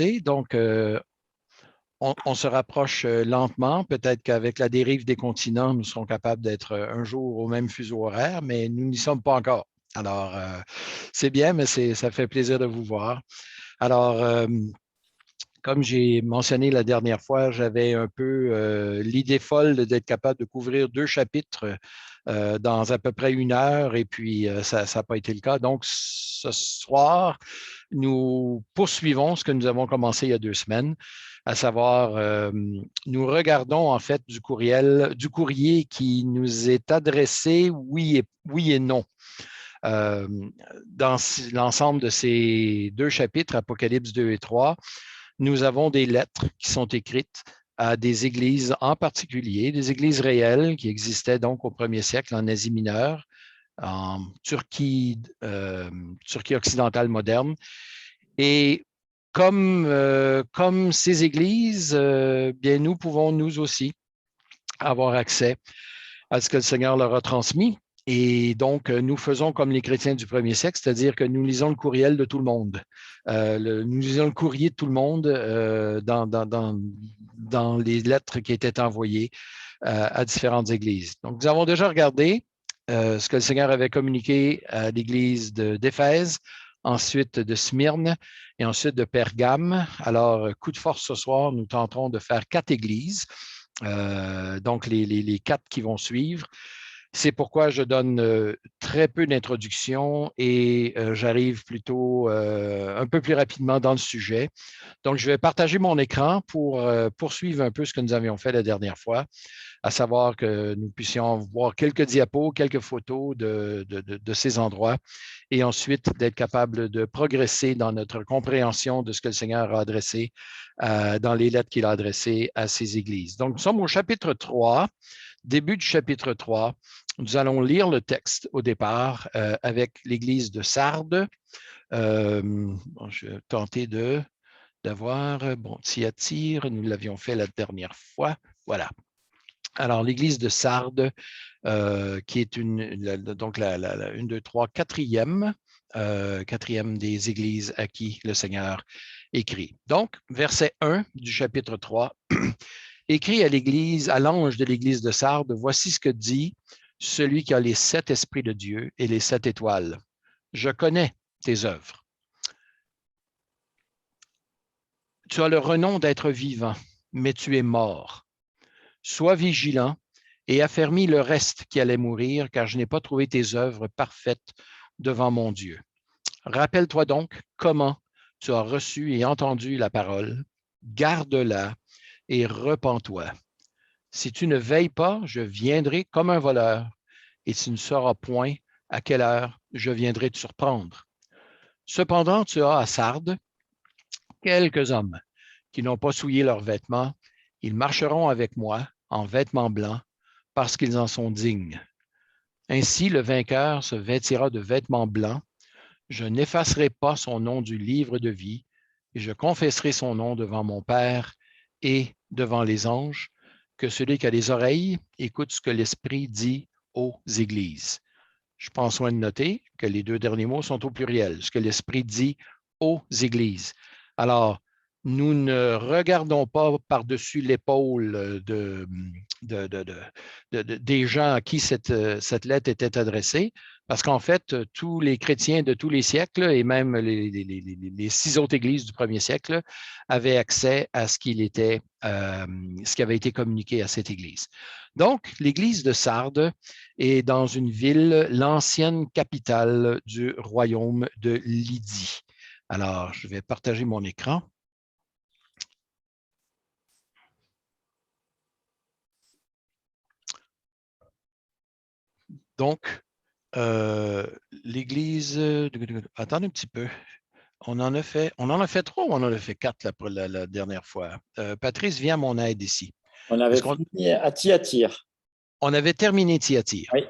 sais, donc on se rapproche lentement. Peut-être qu'avec la dérive des continents, nous serons capables d'être un jour au même fuseau horaire, mais nous n'y sommes pas encore. Alors, c'est bien, mais ça fait plaisir de vous voir. Alors, comme j'ai mentionné la dernière fois, j'avais un peu l'idée folle d'être capable de couvrir 2 chapitres dans à peu près 1 heure, et puis ça n'a pas été le cas. Donc, ce soir, nous poursuivons ce que nous avons commencé il y a 2 semaines, à savoir, nous regardons en fait du courrier qui nous est adressé, oui et non. Dans l'ensemble de ces 2 chapitres, Apocalypse 2 et 3, nous avons des lettres qui sont écrites à des églises en particulier, des églises réelles qui existaient donc au 1er siècle en Asie mineure, en Turquie, Turquie occidentale moderne. Et comme ces églises, bien, nous pouvons nous aussi avoir accès à ce que le Seigneur leur a transmis. Et donc, nous faisons comme les chrétiens du 1er siècle, c'est-à-dire que nous lisons le courriel de tout le monde. Nous lisons le courrier de tout le monde dans les lettres qui étaient envoyées à différentes églises. Donc, nous avons déjà regardé ce que le Seigneur avait communiqué à l'église d'Éphèse, ensuite de Smyrne et ensuite de Pergame. Alors, coup de force ce soir, nous tenterons de faire 4 églises, donc les 4 qui vont suivre. C'est pourquoi je donne très peu d'introduction et j'arrive plutôt un peu plus rapidement dans le sujet. Donc, je vais partager mon écran pour poursuivre un peu ce que nous avions fait la dernière fois, à savoir que nous puissions voir quelques diapos, quelques photos de ces endroits et ensuite d'être capable de progresser dans notre compréhension de ce que le Seigneur a adressé dans les lettres qu'il a adressées à ces églises. Donc, nous sommes au chapitre 3. Début du chapitre 3, nous allons lire le texte au départ avec l'église de Sardes. Je vais tenter d'avoir, bon, Thyatire, nous l'avions fait la dernière fois. Voilà. Alors, l'église de Sardes, qui est donc la 1, 2, 3, quatrième des églises à qui le Seigneur écrit. Donc, verset 1 du chapitre 3. Écrit à l'église, à l'ange de l'église de Sardes, voici ce que dit celui qui a les 7 esprits de Dieu et les 7 étoiles. Je connais tes œuvres. Tu as le renom d'être vivant, mais tu es mort. Sois vigilant et affermis le reste qui allait mourir, car je n'ai pas trouvé tes œuvres parfaites devant mon Dieu. Rappelle-toi donc comment tu as reçu et entendu la parole, garde-la et repens-toi. Si tu ne veilles pas, je viendrai comme un voleur, et tu ne sauras point à quelle heure je viendrai te surprendre. Cependant, tu as à Sardes quelques hommes qui n'ont pas souillé leurs vêtements. Ils marcheront avec moi en vêtements blancs, parce qu'ils en sont dignes. Ainsi, le vainqueur se vêtira de vêtements blancs. Je n'effacerai pas son nom du livre de vie, et je confesserai son nom devant mon Père et devant les anges. Que celui qui a les oreilles écoute ce que l'Esprit dit aux églises. Je prends soin de noter que les 2 derniers mots sont au pluriel, ce que l'Esprit dit aux églises. Alors, nous ne regardons pas par-dessus l'épaule des gens à qui cette lettre était adressée, parce qu'en fait, tous les chrétiens de tous les siècles, et même les 6 autres églises du 1er siècle, avaient accès à ce qui avait été communiqué à cette église. Donc, l'église de Sardes est dans une ville, l'ancienne capitale du royaume de Lydie. Alors, je vais partager mon écran. Donc, l'église... Attendez un petit peu. On en a fait 3 ou on en a fait 4 la dernière fois? Patrice, viens à mon aide ici. On avait fini à Thyatire. On avait terminé Thyatire. Oui.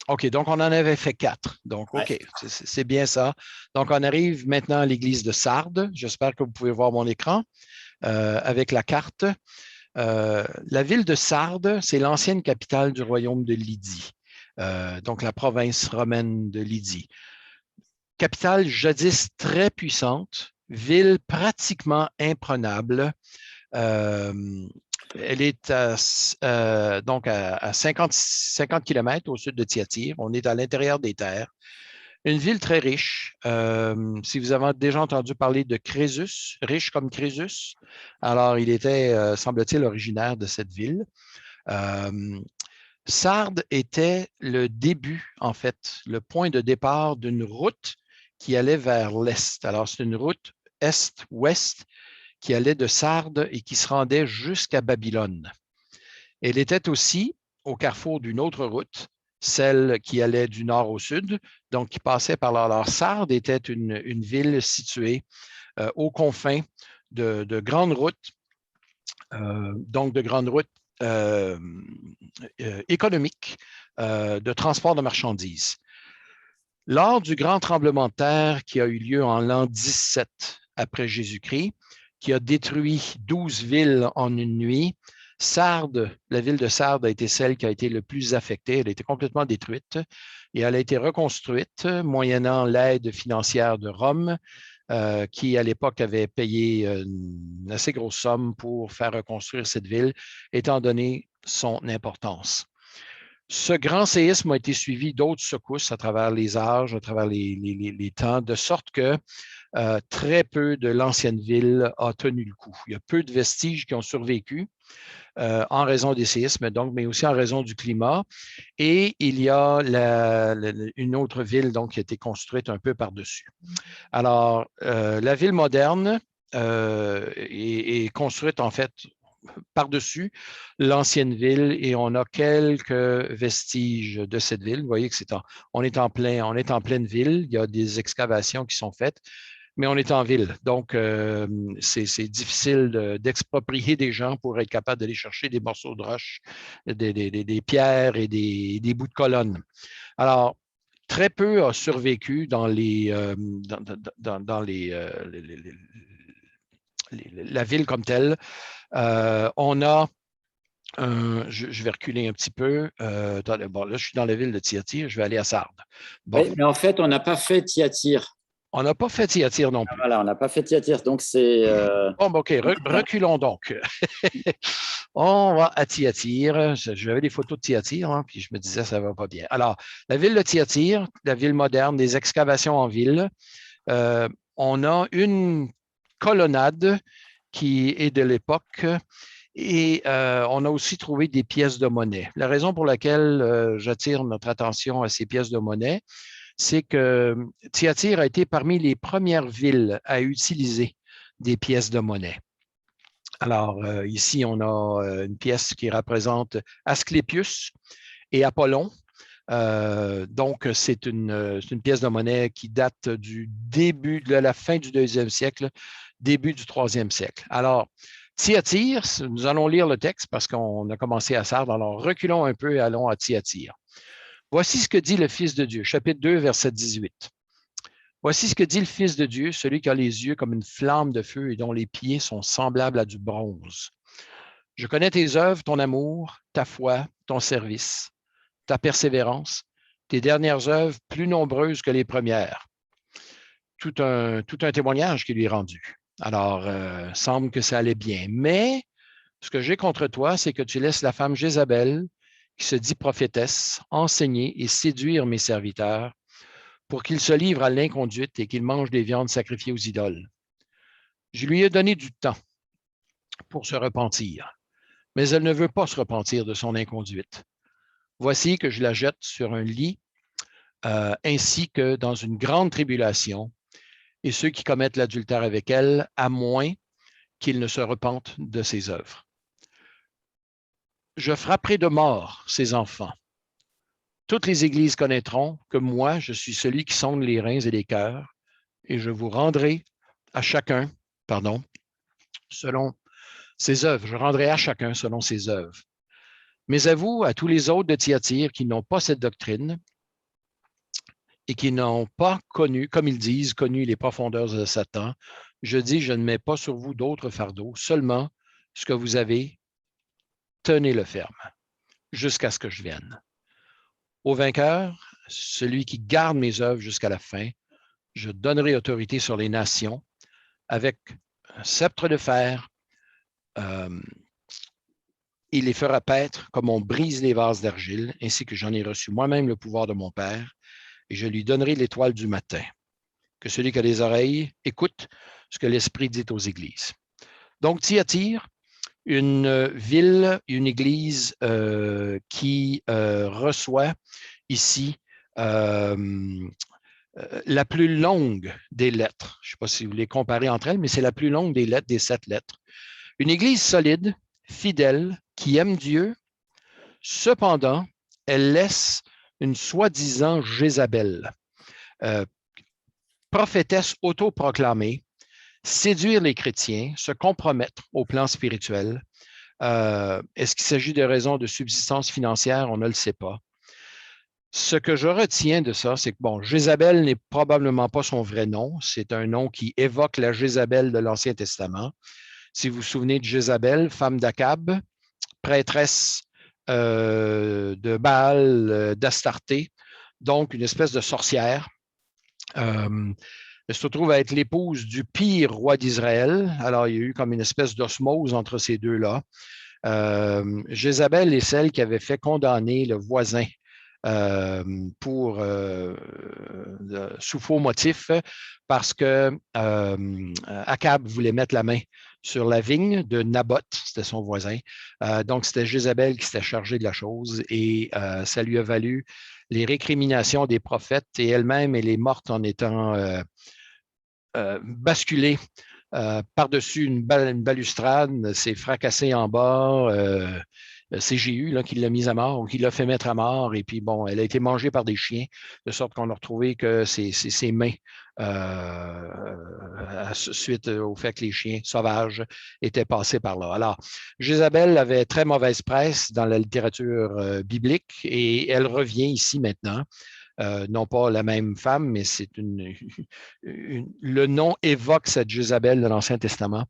OK, donc on en avait fait 4. Donc, OK, ouais. C'est bien ça. Donc, on arrive maintenant à l'église de Sardes. J'espère que vous pouvez voir mon écran avec la carte. La ville de Sardes, c'est l'ancienne capitale du royaume de Lydie, donc la province romaine de Lydie. Capitale jadis très puissante, ville pratiquement imprenable. Elle est donc à 50 km au sud de Thyatire. On est à l'intérieur des terres. Une ville très riche. Si vous avez déjà entendu parler de Crésus, riche comme Crésus, alors il était, semble-t-il, originaire de cette ville. Sardes était le début, en fait, le point de départ d'une route qui allait vers l'est. Alors, c'est une route est-ouest qui allait de Sardes et qui se rendait jusqu'à Babylone. Elle était aussi au carrefour d'une autre route, celle qui allait du nord au sud, donc qui passait par là. Alors, Sardes était une ville située aux confins de grandes routes, donc de grandes routes économiques de transport de marchandises. Lors du grand tremblement de terre qui a eu lieu en l'an 17 après Jésus-Christ, qui a détruit 12 villes en une nuit, Sardes, la ville de Sardes a été celle qui a été le plus affectée. Elle a été complètement détruite et elle a été reconstruite moyennant l'aide financière de Rome, qui à l'époque avait payé une assez grosse somme pour faire reconstruire cette ville, étant donné son importance. Ce grand séisme a été suivi d'autres secousses à travers les âges, à travers les temps, de sorte que très peu de l'ancienne ville a tenu le coup. Il y a peu de vestiges qui ont survécu en raison des séismes, donc, mais aussi en raison du climat. Et il y a une autre ville donc, qui a été construite un peu par-dessus. Alors, la ville moderne est construite en fait par-dessus l'ancienne ville et on a quelques vestiges de cette ville. Vous voyez que on est en pleine ville. Il y a des excavations qui sont faites, mais on est en ville. Donc, c'est difficile d'exproprier des gens pour être capable d'aller chercher des morceaux de roche, des pierres et des bouts de colonnes. Alors, très peu a survécu dans la ville comme telle. On a je vais reculer un petit peu. Bon, là, je suis dans la ville de Thyatire, je vais aller à Sardes. Bon. Oui, mais en fait, on n'a pas fait Thyatire. On n'a pas fait Thyatire non plus. Voilà, on n'a pas fait Thyatire, donc c'est… Bon, OK, reculons donc. On va à Thyatire. J'avais des photos de Thyatire, hein, puis je me disais, ça ne va pas bien. Alors, la ville de Thyatire, la ville moderne, des excavations en ville. On a une colonnade qui est de l'époque et on a aussi trouvé des pièces de monnaie. La raison pour laquelle j'attire notre attention à ces pièces de monnaie, c'est que Thyatire a été parmi les premières villes à utiliser des pièces de monnaie. Alors, ici, on a une pièce qui représente Asclépius et Apollon. Donc, c'est une pièce de monnaie qui date du début, de la fin du 2e siècle, début du 3e siècle. Alors, Thyatire, nous allons lire le texte parce qu'on a commencé à Sardes. Alors, reculons un peu et allons à Thyatire. Voici ce que dit le Fils de Dieu, chapitre 2, verset 18. Voici ce que dit le Fils de Dieu, celui qui a les yeux comme une flamme de feu et dont les pieds sont semblables à du bronze. Je connais tes œuvres, ton amour, ta foi, ton service, ta persévérance, tes dernières œuvres plus nombreuses que les premières. Tout un témoignage qui lui est rendu. Alors, semble que ça allait bien. Mais ce que j'ai contre toi, c'est que tu laisses la femme Jézabel, qui se dit prophétesse, enseigner et séduire mes serviteurs pour qu'ils se livrent à l'inconduite et qu'ils mangent des viandes sacrifiées aux idoles. Je lui ai donné du temps pour se repentir, mais elle ne veut pas se repentir de son inconduite. Voici que je la jette sur un lit, ainsi que dans une grande tribulation, et ceux qui commettent l'adultère avec elle, à moins qu'ils ne se repentent de ses œuvres. Je frapperai de mort ses enfants. Toutes les églises connaîtront que moi, je suis celui qui sonde les reins et les cœurs, et je vous rendrai à chacun, selon ses œuvres. Je rendrai à chacun selon ses œuvres. Mais à vous, à tous les autres de Thyatire qui n'ont pas cette doctrine et qui n'ont pas connu, comme ils disent, connu les profondeurs de Satan, je dis, je ne mets pas sur vous d'autres fardeaux, seulement ce que vous avez, tenez-le ferme, jusqu'à ce que je vienne. Au vainqueur, celui qui garde mes œuvres jusqu'à la fin, je donnerai autorité sur les nations, avec un sceptre de fer. Il les fera paître comme on brise les vases d'argile, ainsi que j'en ai reçu moi-même le pouvoir de mon Père, et je lui donnerai l'étoile du matin. Que celui qui a des oreilles écoute ce que l'Esprit dit aux églises. Donc, Thyatire, une ville, une église qui reçoit ici la plus longue des lettres. Je ne sais pas si vous les comparez entre elles, mais c'est la plus longue des lettres, des 7 lettres. Une église solide, fidèle, qui aime Dieu. Cependant, elle laisse une soi-disant Jézabel, prophétesse autoproclamée, séduire les chrétiens, se compromettre au plan spirituel. Est-ce qu'il s'agit de raisons de subsistance financière? On ne le sait pas. Ce que je retiens de ça, c'est que, bon, Jézabel n'est probablement pas son vrai nom. C'est un nom qui évoque la Jézabel de l'Ancien Testament. Si vous vous souvenez de Jézabel, femme d'Akab, prêtresse de Baal, d'Astarté, donc une espèce de sorcière. Elle se trouve à être l'épouse du pire roi d'Israël. Alors, il y a eu comme une espèce d'osmose entre ces deux-là. Jézabel est celle qui avait fait condamner le voisin sous faux motif parce que Akab voulait mettre la main sur la vigne de Naboth, c'était son voisin. Donc, c'était Jézabel qui s'était chargée de la chose et ça lui a valu les récriminations des prophètes et elle-même, elle est morte en étant basculée par-dessus une balustrade, s'est fracassée en bas. C'est Jéhu là, qui l'a mise à mort ou qui l'a fait mettre à mort. Et puis, bon, elle a été mangée par des chiens, de sorte qu'on a retrouvé que ses mains, suite au fait que les chiens sauvages étaient passés par là. Alors, Jézabel avait très mauvaise presse dans la littérature biblique et elle revient ici maintenant. Non pas la même femme, mais c'est le nom évoque cette Jézabel de l'Ancien Testament.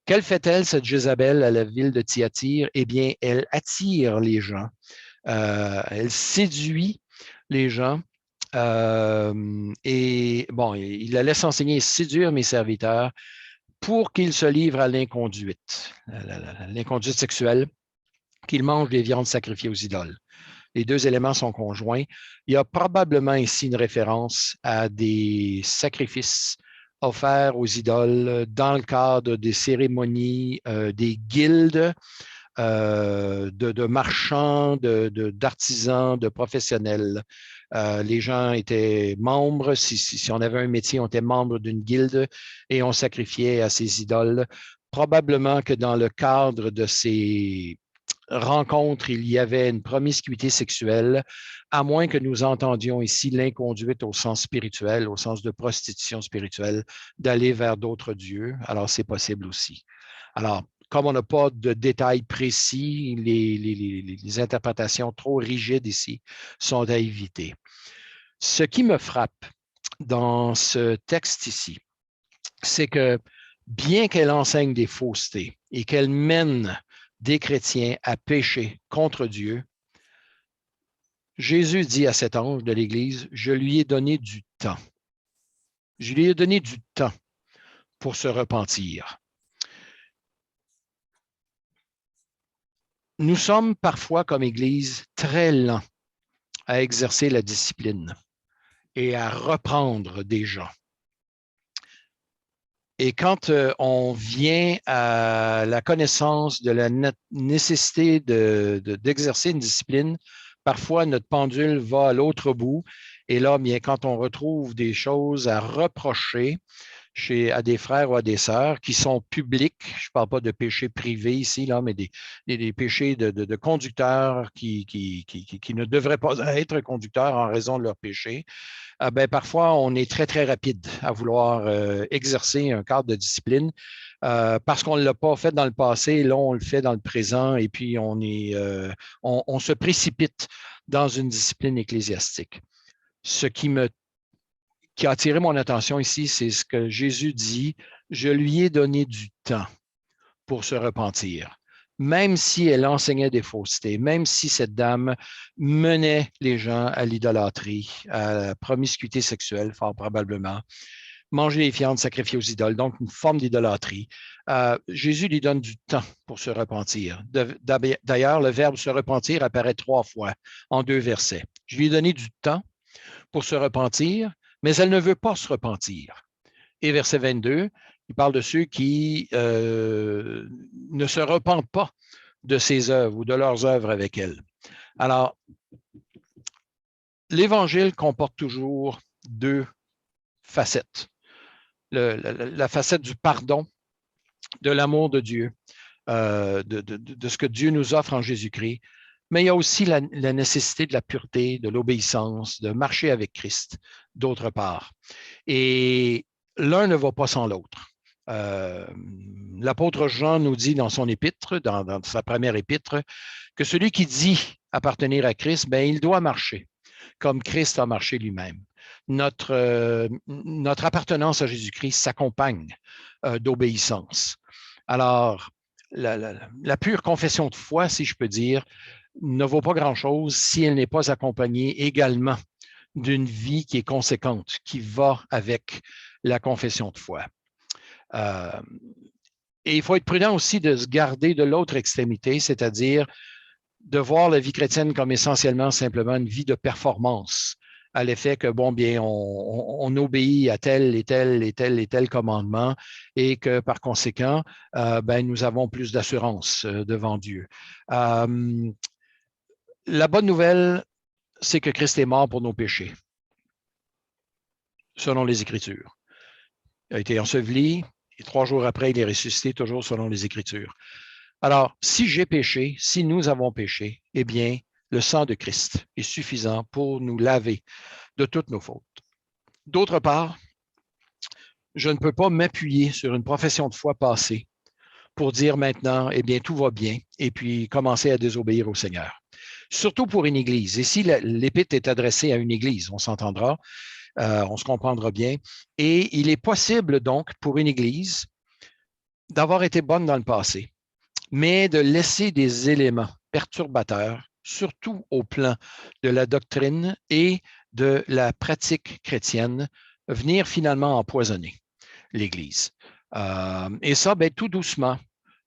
Quelle fait-elle, cette Jézabel, à la ville de Thyatire? Eh bien, elle attire les gens. Elle séduit les gens. Et bon, il la laisse enseigner et séduire mes serviteurs pour qu'ils se livrent à l'inconduite, l'inconduite sexuelle, qu'ils mangent des viandes sacrifiées aux idoles. Les deux éléments sont conjoints. Il y a probablement ici une référence à des sacrifices offerts aux idoles dans le cadre des cérémonies, des guildes de marchands, d'artisans, de professionnels. Les gens étaient membres, si on avait un métier, on était membre d'une guilde et on sacrifiait à ces idoles. Probablement que dans le cadre de ces rencontre, il y avait une promiscuité sexuelle, à moins que nous entendions ici l'inconduite au sens spirituel, au sens de prostitution spirituelle, d'aller vers d'autres dieux. Alors, c'est possible aussi. Alors, comme on n'a pas de détails précis, les interprétations trop rigides ici sont à éviter. Ce qui me frappe dans ce texte ici, c'est que bien qu'elle enseigne des faussetés et qu'elle mène des chrétiens à pécher contre Dieu, Jésus dit à cet ange de l'Église, je lui ai donné du temps. Je lui ai donné du temps pour se repentir. Nous sommes parfois, comme Église, très lents à exercer la discipline et à reprendre des gens. Et quand on vient à la connaissance de la nécessité d'exercer une discipline, parfois notre pendule va à l'autre bout. Et là, bien, quand on retrouve des choses à reprocher à des frères ou à des sœurs qui sont publics, je ne parle pas de péchés privés ici, là, mais des péchés de conducteurs qui ne devraient pas être conducteurs en raison de leur péché, ben, parfois, on est très, très rapide à vouloir exercer un cadre de discipline parce qu'on ne l'a pas fait dans le passé, là, on le fait dans le présent et puis on se précipite dans une discipline ecclésiastique. Ce qui a attiré mon attention ici, c'est ce que Jésus dit, je lui ai donné du temps pour se repentir. Même si elle enseignait des faussetés, même si cette dame menait les gens à l'idolâtrie, à la promiscuité sexuelle, fort probablement, manger les viandes sacrifiées aux idoles, donc une forme d'idolâtrie. Jésus lui donne du temps pour se repentir. D'ailleurs, le verbe se repentir apparaît 3 fois en 2 versets. Je lui ai donné du temps pour se repentir, mais elle ne veut pas se repentir. Et verset 22, il parle de ceux qui ne se repentent pas de ses œuvres ou de leurs œuvres avec elle. Alors, l'Évangile comporte toujours 2 facettes. La facette du pardon, de l'amour de Dieu, de ce que Dieu nous offre en Jésus-Christ, mais il y a aussi la nécessité de la pureté, de l'obéissance, de marcher avec Christ, d'autre part. Et l'un ne va pas sans l'autre. L'apôtre Jean nous dit dans son épître, dans sa première épître, que celui qui dit appartenir à Christ, ben, il doit marcher comme Christ a marché lui-même. Notre appartenance à Jésus-Christ s'accompagne d'obéissance. Alors, la pure confession de foi, si je peux dire, ne vaut pas grand-chose si elle n'est pas accompagnée également d'une vie qui est conséquente, qui va avec la confession de foi. Et il faut être prudent aussi de se garder de l'autre extrémité, c'est-à-dire de voir la vie chrétienne comme essentiellement simplement une vie de performance, à l'effet que, bon, bien, on obéit à tel et tel et tel et tel commandement et que, par conséquent, ben, nous avons plus d'assurance devant Dieu. La bonne nouvelle, c'est que Christ est mort pour nos péchés, selon les Écritures. Il a été enseveli et 3 jours après, il est ressuscité, toujours selon les Écritures. Alors, si j'ai péché, si nous avons péché, eh bien, le sang de Christ est suffisant pour nous laver de toutes nos fautes. D'autre part, je ne peux pas m'appuyer sur une profession de foi passée pour dire maintenant, eh bien, tout va bien, et puis commencer à désobéir au Seigneur. Surtout pour une Église. Et si l'épître est adressée à une Église, on s'entendra, on se comprendra bien. Et il est possible donc pour une Église d'avoir été bonne dans le passé, mais de laisser des éléments perturbateurs, surtout au plan de la doctrine et de la pratique chrétienne, venir finalement empoisonner l'Église. Et ça, ben, tout doucement,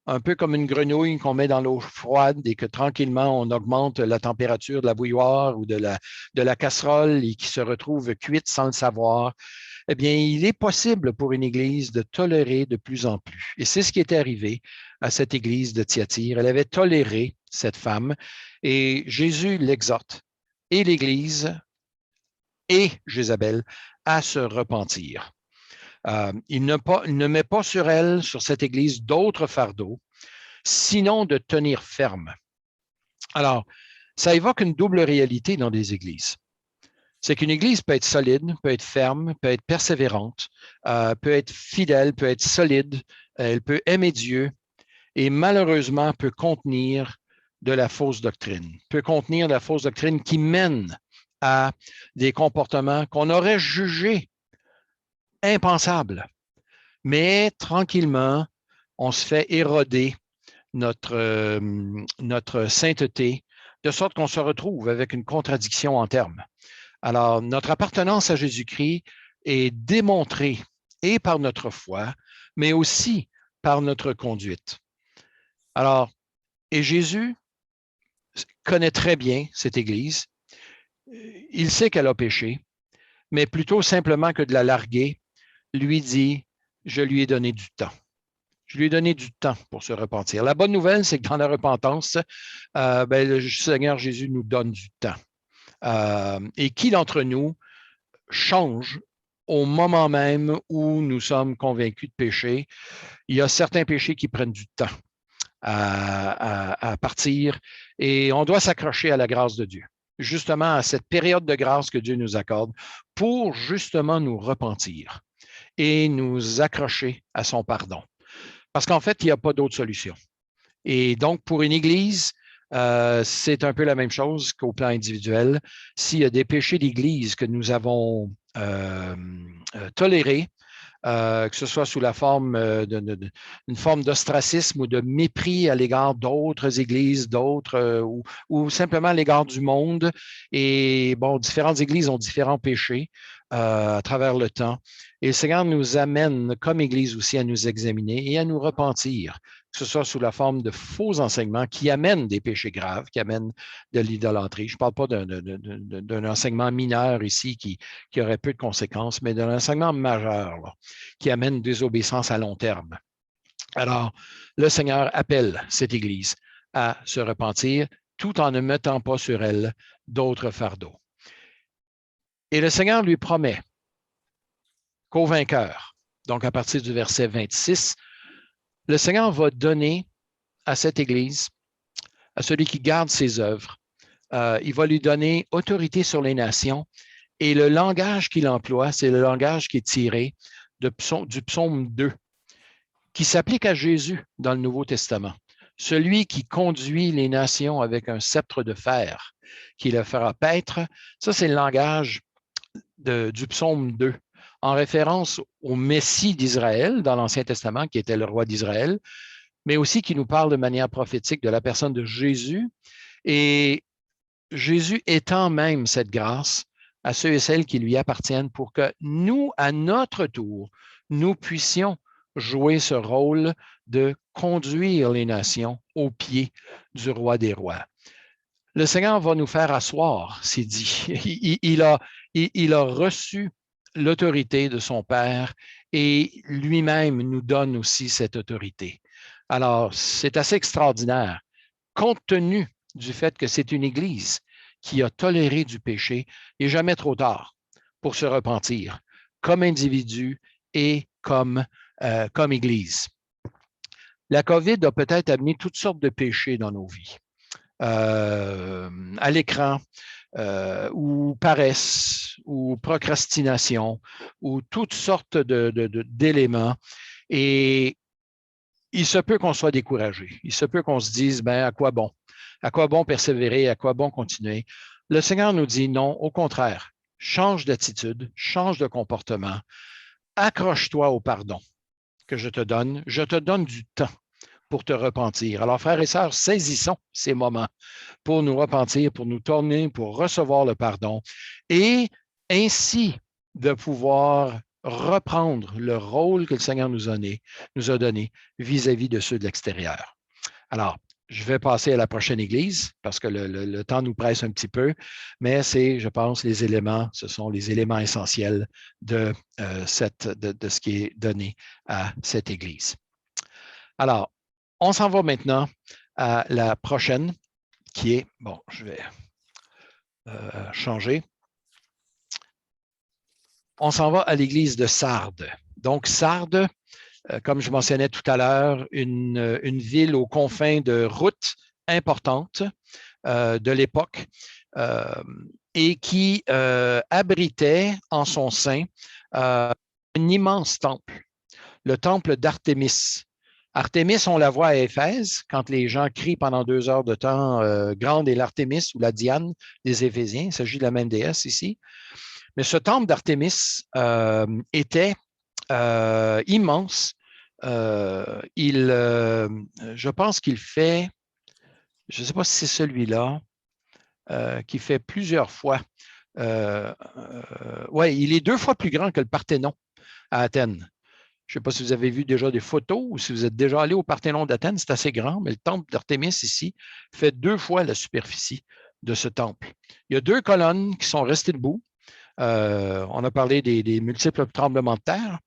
un peu comme une grenouille qu'on met dans l'eau froide et que tranquillement, on augmente la température de la bouilloire ou de la casserole et qui se retrouve cuite sans le savoir. Eh bien, il est possible pour une Église de tolérer de plus en plus. Et c'est ce qui est arrivé à cette Église de Thyatire. Elle avait toléré cette femme et Jésus l'exhorte, et l'Église et Jézabel, à se repentir. Il ne met pas sur elle, sur cette Église, d'autres fardeaux, sinon de tenir ferme. Alors, ça évoque une double réalité dans des églises. C'est qu'une Église peut être solide, peut être ferme, peut être persévérante, peut être fidèle, peut être solide, elle peut aimer Dieu et malheureusement peut contenir de la fausse doctrine, peut contenir de la fausse doctrine qui mène à des comportements qu'on aurait jugés impensables. Mais tranquillement, on se fait éroder notre sainteté, de sorte qu'on se retrouve avec une contradiction en termes. Alors, notre appartenance à Jésus-Christ est démontrée et par notre foi, mais aussi par notre conduite. Alors, et Jésus connaît très bien cette Église. Il sait qu'elle a péché, mais plutôt simplement que de la larguer, lui dit, je lui ai donné du temps. Je lui ai donné du temps pour se repentir. La bonne nouvelle, c'est que dans la repentance, le Seigneur Jésus nous donne du temps. Et qui d'entre nous change au moment même où nous sommes convaincus de péché? Il y a certains péchés qui prennent du temps à partir et on doit s'accrocher à la grâce de Dieu, justement à cette période de grâce que Dieu nous accorde pour justement nous repentir et nous accrocher à son pardon. Parce qu'en fait, il n'y a pas d'autre solution. Et donc, pour une Église, c'est un peu la même chose qu'au plan individuel. S'il y a des péchés d'Église que nous avons tolérés, que ce soit sous la forme d'une forme d'ostracisme ou de mépris à l'égard d'autres églises, d'autres, ou simplement à l'égard du monde. Et bon, différentes églises ont différents péchés. à travers le temps. Et le Seigneur nous amène comme Église aussi à nous examiner et à nous repentir, que ce soit sous la forme de faux enseignements qui amènent des péchés graves, qui amènent de l'idolâtrie. Je ne parle pas d'un enseignement mineur ici qui aurait peu de conséquences, mais d'un enseignement majeur là, qui amène désobéissance à long terme. Alors, le Seigneur appelle cette Église à se repentir tout en ne mettant pas sur elle d'autres fardeaux. Et le Seigneur lui promet qu'au vainqueur, donc à partir du verset 26, le Seigneur va donner à cette Église, à celui qui garde ses œuvres, il va lui donner autorité sur les nations et le langage qu'il emploie, c'est le langage qui est tiré du psaume 2, qui s'applique à Jésus dans le Nouveau Testament. Celui qui conduit les nations avec un sceptre de fer, qui le fera paître, ça c'est le langage du psaume 2, en référence au Messie d'Israël dans l'Ancien Testament, qui était le roi d'Israël, mais aussi qui nous parle de manière prophétique de la personne de Jésus. Et Jésus étend même cette grâce à ceux et celles qui lui appartiennent pour que nous, à notre tour, nous puissions jouer ce rôle de conduire les nations au pied du roi des rois. Le Seigneur va nous faire asseoir, c'est dit. Il a reçu l'autorité de son Père et lui-même nous donne aussi cette autorité. Alors, c'est assez extraordinaire. Compte tenu du fait que c'est une Église qui a toléré du péché, il n'est jamais trop tard pour se repentir, comme individu et comme Église. La COVID a peut-être amené toutes sortes de péchés dans nos vies. À l'écran, ou paresse, ou procrastination, ou toutes sortes d'éléments. Et il se peut qu'on soit découragé. Il se peut qu'on se dise, ben, à quoi bon? À quoi bon persévérer? À quoi bon continuer? Le Seigneur nous dit non, au contraire, change d'attitude, change de comportement, accroche-toi au pardon que je te donne du temps pour te repentir. Alors, frères et sœurs, saisissons ces moments pour nous repentir, pour nous tourner, pour recevoir le pardon et ainsi de pouvoir reprendre le rôle que le Seigneur nous a donné vis-à-vis de ceux de l'extérieur. Alors, je vais passer à la prochaine église parce que le temps nous presse un petit peu, mais c'est, je pense, ce sont les éléments essentiels de ce qui est donné à cette église. Alors, on s'en va maintenant à la prochaine qui est, bon, je vais changer. On s'en va à l'église de Sardes. Donc, Sardes, comme je mentionnais tout à l'heure, une ville aux confins de routes importantes de l'époque et qui abritait en son sein un immense temple, le temple d'Artémis. Artémis, on la voit à Éphèse, quand les gens crient pendant 2 heures de temps « Grande est l'Artémis » ou la Diane des Éphésiens. Il s'agit de la même déesse ici. Mais ce temple d'Artémis était immense. Je pense qu'il fait, je ne sais pas si c'est celui-là, qui fait plusieurs fois. Oui, il est 2 fois plus grand que le Parthénon à Athènes. Je ne sais pas si vous avez vu déjà des photos ou si vous êtes déjà allé au Parthénon d'Athènes, c'est assez grand, mais le temple d'Artémis ici fait 2 fois la superficie de ce temple. Il y a 2 colonnes qui sont restées debout. On a parlé des multiples tremblements de terre.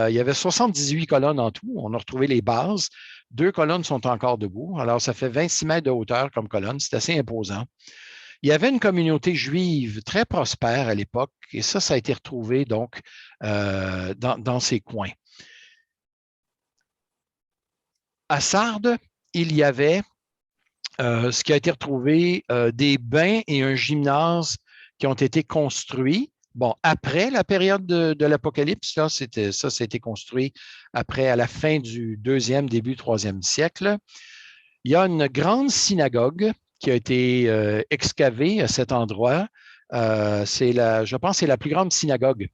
Il y avait 78 colonnes en tout. On a retrouvé les bases. 2 colonnes sont encore debout. Alors, ça fait 26 mètres de hauteur comme colonne. C'est assez imposant. Il y avait une communauté juive très prospère à l'époque et ça a été retrouvé donc dans ces coins. À Sardes, il y avait ce qui a été retrouvé, des bains et un gymnase qui ont été construits. Bon, après la période de l'Apocalypse, ça a été construit après, à la fin du 2e, début 3e siècle. Il y a une grande synagogue qui a été excavée à cet endroit. Je pense que c'est la plus grande synagogue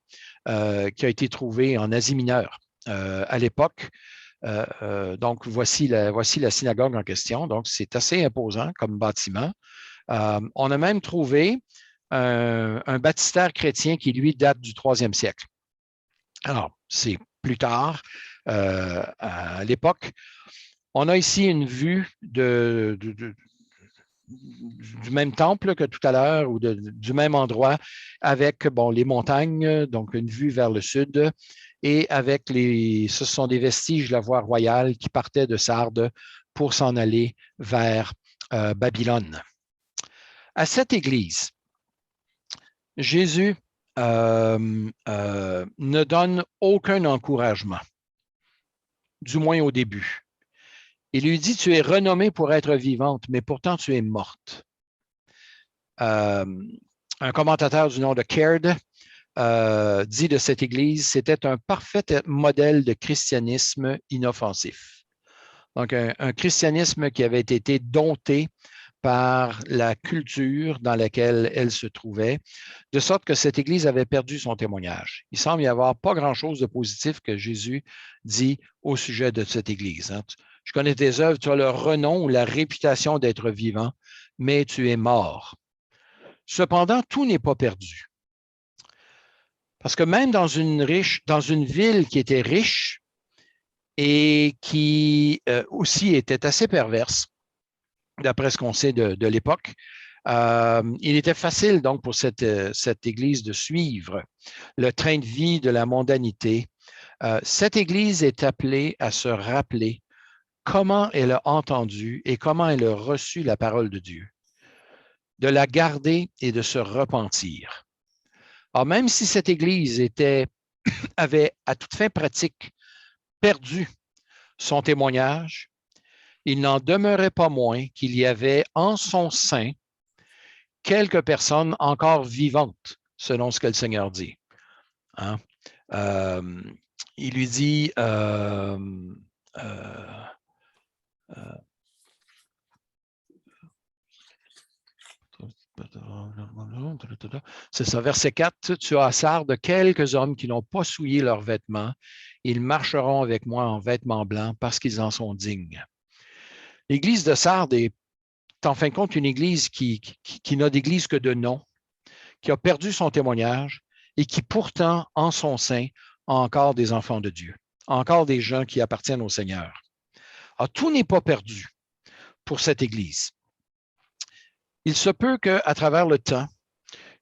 qui a été trouvée en Asie mineure à l'époque. Donc, voici la synagogue en question. Donc, c'est assez imposant comme bâtiment. On a même trouvé un baptistère chrétien qui, lui, date du 3e siècle. Alors, c'est plus tard, à l'époque. On a ici une vue du même temple que tout à l'heure ou du même endroit avec les montagnes, donc une vue vers le sud et avec ce sont des vestiges de la voie royale qui partaient de Sardes pour s'en aller vers Babylone. À cette église, Jésus ne donne aucun encouragement, du moins au début. Il lui dit, tu es renommée pour être vivante, mais pourtant tu es morte. Un commentateur du nom de Caird dit de cette église, c'était un parfait modèle de christianisme inoffensif. Donc, un christianisme qui avait été dompté par la culture dans laquelle elle se trouvait, de sorte que cette Église avait perdu son témoignage. Il semble y avoir pas grand-chose de positif que Jésus dit au sujet de cette Église. Je connais tes œuvres, tu as le renom ou la réputation d'être vivant, mais tu es mort. Cependant, tout n'est pas perdu. Parce que même dans une ville qui était riche et qui aussi était assez perverse, d'après ce qu'on sait de l'époque, il était facile donc pour cette Église de suivre le train de vie de la mondanité. Cette Église est appelée à se rappeler comment elle a entendu et comment elle a reçu la parole de Dieu, de la garder et de se repentir. Alors, même si cette Église avait à toute fin pratique perdu son témoignage, il n'en demeurait pas moins qu'il y avait en son sein quelques personnes encore vivantes, selon ce que le Seigneur dit. Hein? Il lui dit, c'est ça, verset 4, tu as à Sardes quelques hommes qui n'ont pas souillé leurs vêtements. Ils marcheront avec moi en vêtements blancs parce qu'ils en sont dignes. L'église de Sardes est en fin de compte une église qui n'a d'église que de nom, qui a perdu son témoignage et qui pourtant, en son sein, a encore des enfants de Dieu, encore des gens qui appartiennent au Seigneur. Alors, tout n'est pas perdu pour cette église. Il se peut qu'à travers le temps,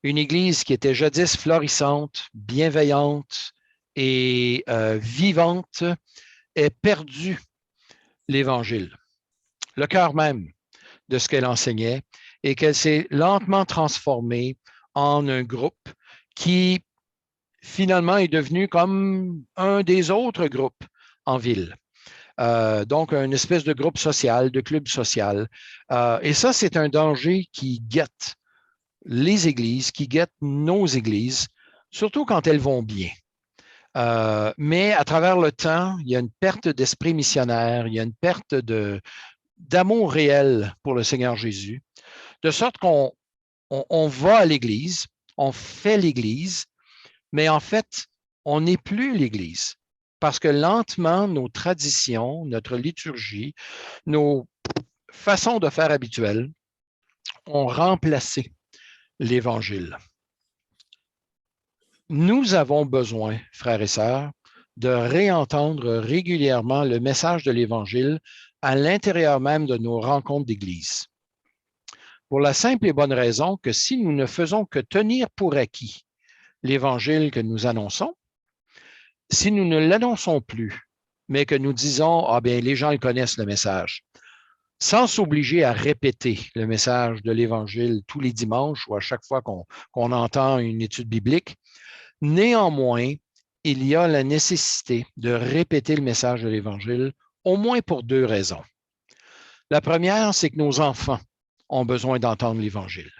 une église qui était jadis florissante, bienveillante et vivante ait perdu l'Évangile, le cœur même de ce qu'elle enseignait, et qu'elle s'est lentement transformée en un groupe qui finalement est devenu comme un des autres groupes en ville. Donc, une espèce de groupe social, de club social. Et ça, c'est un danger qui guette les églises, qui guette nos églises, surtout quand elles vont bien. Mais à travers le temps, il y a une perte d'esprit missionnaire, il y a une perte d'amour réel pour le Seigneur Jésus, de sorte qu'on va à l'Église, on fait l'Église, mais en fait, on n'est plus l'Église. Parce que lentement, nos traditions, notre liturgie, nos façons de faire habituelles ont remplacé l'Évangile. Nous avons besoin, frères et sœurs, de réentendre régulièrement le message de l'Évangile à l'intérieur même de nos rencontres d'Église. Pour la simple et bonne raison que si nous ne faisons que tenir pour acquis l'Évangile que nous annonçons, si nous ne l'annonçons plus, mais que nous disons, ah bien, les gens le connaissent le message, sans s'obliger à répéter le message de l'Évangile tous les dimanches ou à chaque fois qu'on entend une étude biblique, néanmoins, il y a la nécessité de répéter le message de l'Évangile, au moins pour deux raisons. La première, c'est que nos enfants ont besoin d'entendre l'Évangile.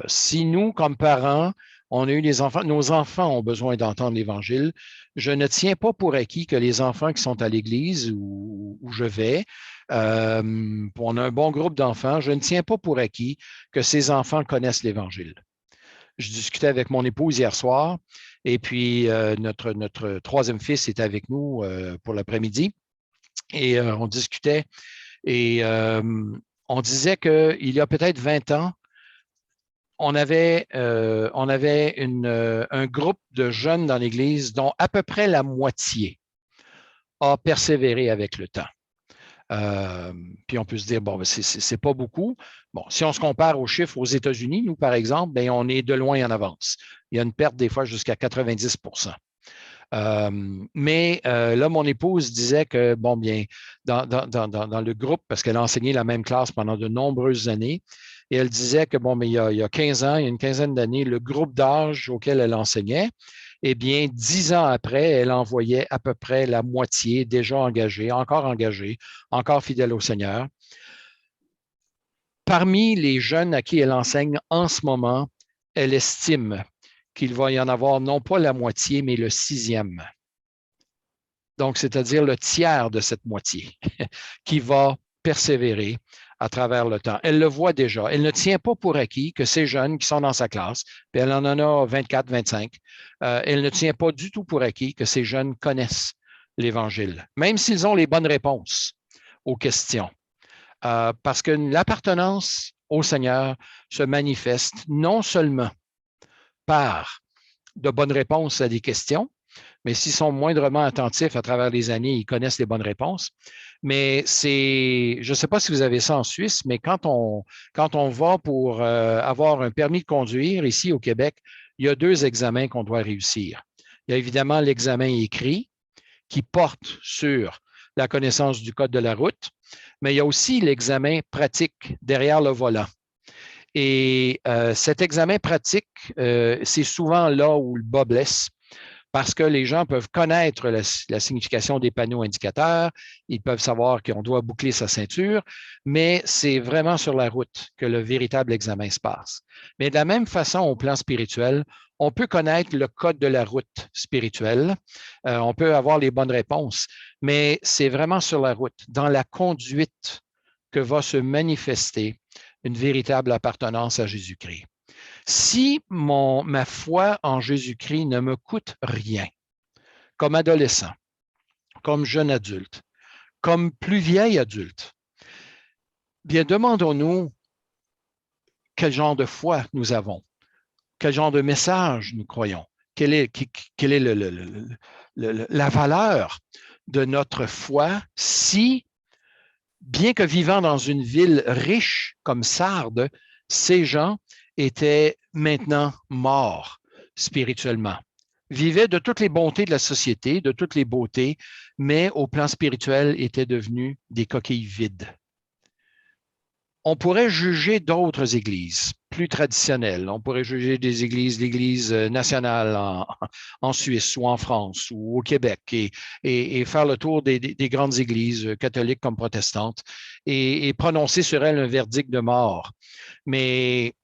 Si nous, comme parents, on a eu des enfants, nos enfants ont besoin d'entendre l'Évangile. Je ne tiens pas pour acquis que les enfants qui sont à l'Église où je vais, on a un bon groupe d'enfants, je ne tiens pas pour acquis que ces enfants connaissent l'Évangile. Je discutais avec mon épouse hier soir et puis notre troisième fils était avec nous pour l'après-midi et on discutait et on disait qu'il y a peut-être 20 ans, on avait un groupe de jeunes dans l'Église dont à peu près la moitié a persévéré avec le temps. Puis on peut se dire, bon, ben, c'est pas beaucoup. Bon, si on se compare aux chiffres aux États-Unis, nous, par exemple, bien, on est de loin en avance. Il y a une perte des fois jusqu'à 90 mais là, mon épouse disait que, bon, bien, dans le groupe, parce qu'elle a enseigné la même classe pendant de nombreuses années, et elle disait que, bon, mais il y a 15 ans, il y a une quinzaine d'années, le groupe d'âge auquel elle enseignait, eh bien, 10 ans après, elle envoyait à peu près la moitié déjà engagée, encore fidèle au Seigneur. Parmi les jeunes à qui elle enseigne en ce moment, elle estime qu'il va y en avoir non pas la moitié, mais le sixième. Donc, c'est-à-dire le tiers de cette moitié qui va persévérer à travers le temps. Elle le voit déjà. Elle ne tient pas pour acquis que ces jeunes qui sont dans sa classe, puis elle en a 24, 25, elle ne tient pas du tout pour acquis que ces jeunes connaissent l'Évangile, même s'ils ont les bonnes réponses aux questions. Parce que l'appartenance au Seigneur se manifeste non seulement par de bonnes réponses à des questions, mais s'ils sont moindrement attentifs à travers les années, ils connaissent les bonnes réponses. Mais je ne sais pas si vous avez ça en Suisse, mais quand on va pour avoir un permis de conduire ici au Québec, il y a 2 examens qu'on doit réussir. Il y a évidemment l'examen écrit qui porte sur la connaissance du code de la route, mais il y a aussi l'examen pratique derrière le volant. Et cet examen pratique, c'est souvent là où le bas blesse, parce que les gens peuvent connaître la signification des panneaux indicateurs, ils peuvent savoir qu'on doit boucler sa ceinture, mais c'est vraiment sur la route que le véritable examen se passe. Mais de la même façon, au plan spirituel, on peut connaître le code de la route spirituelle, on peut avoir les bonnes réponses, mais c'est vraiment sur la route, dans la conduite, que va se manifester une véritable appartenance à Jésus-Christ. Si ma foi en Jésus-Christ ne me coûte rien, comme adolescent, comme jeune adulte, comme plus vieil adulte, bien demandons-nous quel genre de foi nous avons, quel genre de message nous croyons, quelle est la valeur de notre foi si, bien que vivant dans une ville riche comme Sardes, ces gens étaient maintenant morts spirituellement, vivaient de toutes les bontés de la société, de toutes les beautés, mais au plan spirituel étaient devenus des coquilles vides. On pourrait juger d'autres églises plus traditionnelles. On pourrait juger l'Église nationale en Suisse ou en France ou au Québec et faire le tour des grandes églises catholiques comme protestantes et prononcer sur elles un verdict de mort. Mais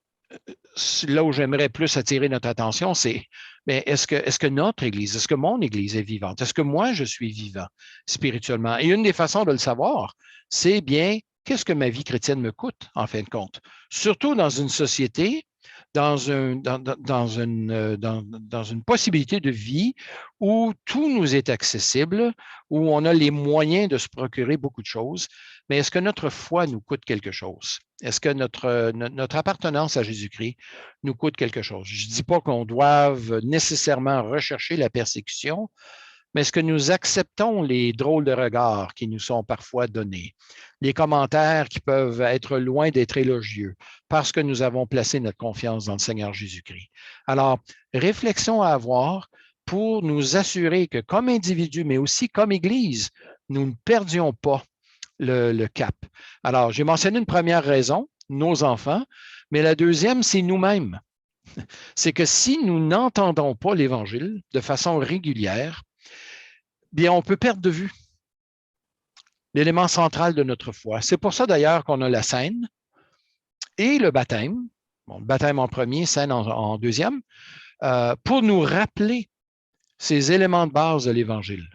là où j'aimerais plus attirer notre attention, c'est est-ce que notre Église, est-ce que mon Église est vivante? Est-ce que moi, je suis vivant spirituellement? Et une des façons de le savoir, c'est bien qu'est-ce que ma vie chrétienne me coûte, en fin de compte? Surtout dans une société, dans une possibilité de vie où tout nous est accessible, où on a les moyens de se procurer beaucoup de choses, mais est-ce que notre foi nous coûte quelque chose? Est-ce que notre appartenance à Jésus-Christ nous coûte quelque chose? Je ne dis pas qu'on doive nécessairement rechercher la persécution, mais est-ce que nous acceptons les drôles de regards qui nous sont parfois donnés, les commentaires qui peuvent être loin d'être élogieux parce que nous avons placé notre confiance dans le Seigneur Jésus-Christ? Alors, réflexion à avoir pour nous assurer que comme individus, mais aussi comme Église, nous ne perdions pas le cap. Alors, j'ai mentionné une première raison, nos enfants, mais la deuxième, c'est nous-mêmes. C'est que si nous n'entendons pas l'Évangile de façon régulière, bien, on peut perdre de vue l'élément central de notre foi. C'est pour ça d'ailleurs qu'on a la scène et le baptême. Bon, le baptême en premier, scène en deuxième, pour nous rappeler ces éléments de base de l'Évangile.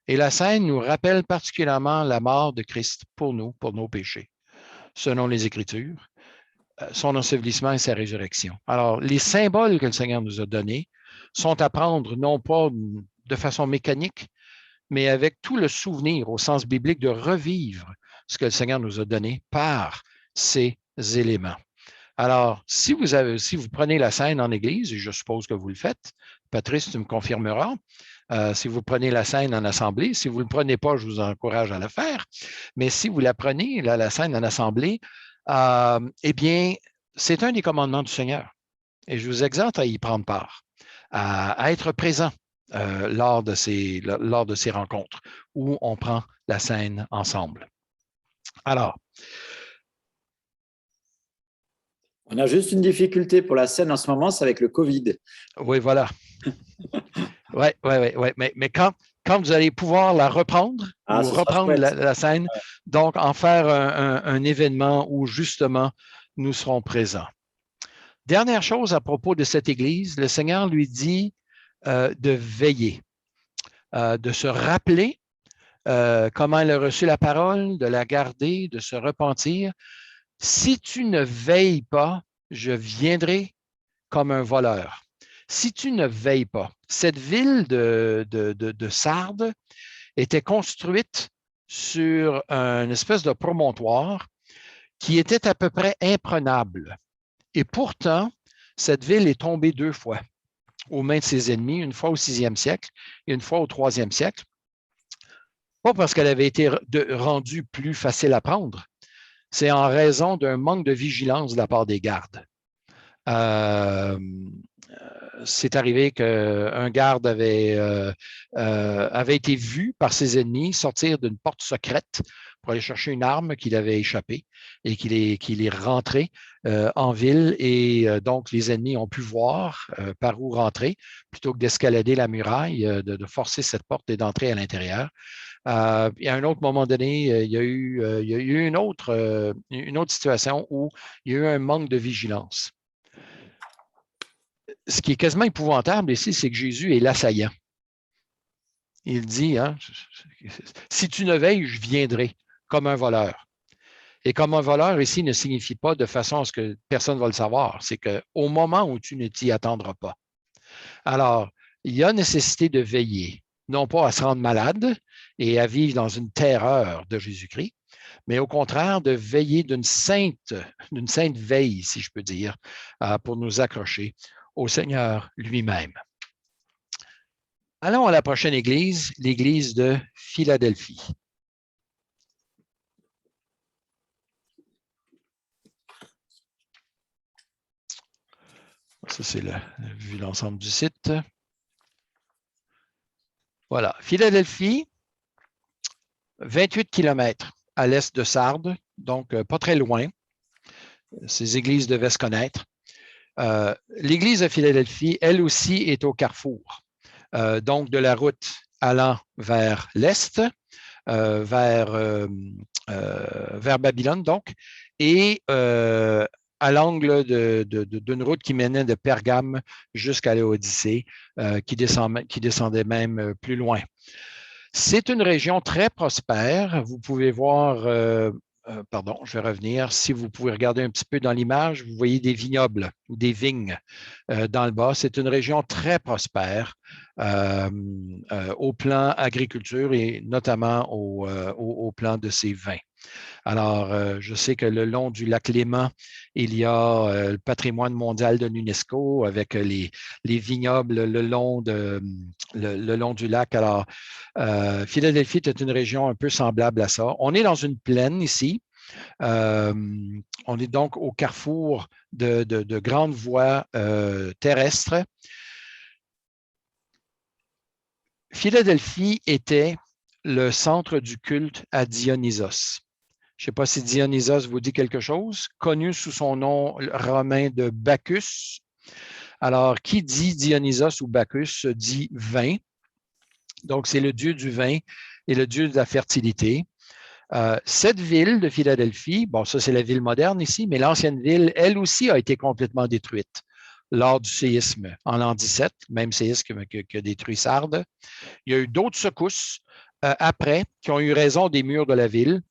Et la scène nous rappelle particulièrement la mort de Christ pour nous, pour nos péchés, selon les Écritures, son ensevelissement et sa résurrection. Alors, les symboles que le Seigneur nous a donnés sont à prendre non pas de façon mécanique, mais avec tout le souvenir au sens biblique de revivre ce que le Seigneur nous a donné par ces éléments. Alors, si vous prenez la scène en Église, et je suppose que vous le faites, Patrice, tu me confirmeras, si vous prenez la scène en assemblée, si vous ne le prenez pas, je vous encourage à le faire, mais si vous la prenez, la scène en assemblée, eh bien, c'est un des commandements du Seigneur. Et je vous exhorte à y prendre part, à être présent lors de ces rencontres où on prend la scène ensemble. Alors, On a juste une difficulté pour la scène en ce moment, c'est avec le Covid. oui, voilà. Oui. Mais quand vous allez pouvoir la reprendre ou Ce sera reprendre chouette. la scène, donc en faire un événement où justement nous serons présents. Dernière chose à propos de cette Église, le Seigneur lui dit de veiller, de se rappeler comment elle a reçu la parole, de la garder, de se repentir. Si tu ne veilles pas, je viendrai comme un voleur. Si tu ne veilles pas, cette ville de Sardes était construite sur une espèce de promontoire qui était à peu près imprenable. Et pourtant, cette ville est tombée 2 fois aux mains de ses ennemis, une fois au 6e siècle et une fois au 3e siècle. Pas parce qu'elle avait été rendue plus facile à prendre, c'est en raison d'un manque de vigilance de la part des gardes. C'est arrivé qu'un garde avait été vu par ses ennemis sortir d'une porte secrète pour aller chercher une arme qu'il avait échappée et qu'il est rentré en ville. Et donc, les ennemis ont pu voir par où rentrer plutôt que d'escalader la muraille, de forcer cette porte et d'entrer à l'intérieur. Et à un autre moment donné, il y a eu une autre situation où il y a eu un manque de vigilance. Ce qui est quasiment épouvantable ici, c'est que Jésus est l'assaillant. Il dit, hein, si tu ne veilles, je viendrai comme un voleur. Et comme un voleur ici ne signifie pas de façon à ce que personne ne va le savoir. C'est qu'au moment où tu ne t'y attendras pas. Alors, il y a nécessité de veiller, non pas à se rendre malade et à vivre dans une terreur de Jésus-Christ, mais au contraire de veiller d'une sainte veille, si je peux dire, pour nous accrocher au Seigneur lui-même. Allons à la prochaine église, l'église de Philadelphie. Ça, c'est vu l'ensemble du site. Voilà. Philadelphie, 28 km à l'est de Sardes, donc pas très loin. Ces églises devaient se connaître. L'église de Philadelphie, elle aussi, est au carrefour. Donc, de la route allant vers l'est, vers Babylone, donc, et à l'angle d'une route qui menait de Pergame jusqu'à l'Odyssée, qui descendait même plus loin. C'est une région très prospère. Vous pouvez voir, pardon, je vais revenir. Si vous pouvez regarder un petit peu dans l'image, vous voyez des vignobles ou des vignes dans le bas. C'est une région très prospère au plan agriculture et notamment au plan de ses vins. Alors, je sais que le long du lac Léman, il y a le patrimoine mondial de l'UNESCO avec les vignobles le long du lac. Alors, Philadelphie est une région un peu semblable à ça. On est dans une plaine ici. On est donc au carrefour de grandes voies terrestres. Philadelphie était le centre du culte à Dionysos. Je ne sais pas si Dionysos vous dit quelque chose, connu sous son nom romain de Bacchus. Alors, qui dit Dionysos ou Bacchus dit vin. Donc, c'est le dieu du vin et le dieu de la fertilité. Cette ville de Philadelphie, bon, ça c'est la ville moderne ici, mais l'ancienne ville, elle aussi a été complètement détruite lors du séisme en l'an 17, même séisme qui a détruit Sardes. Il y a eu d'autres secousses après qui ont eu raison des murs de la ville.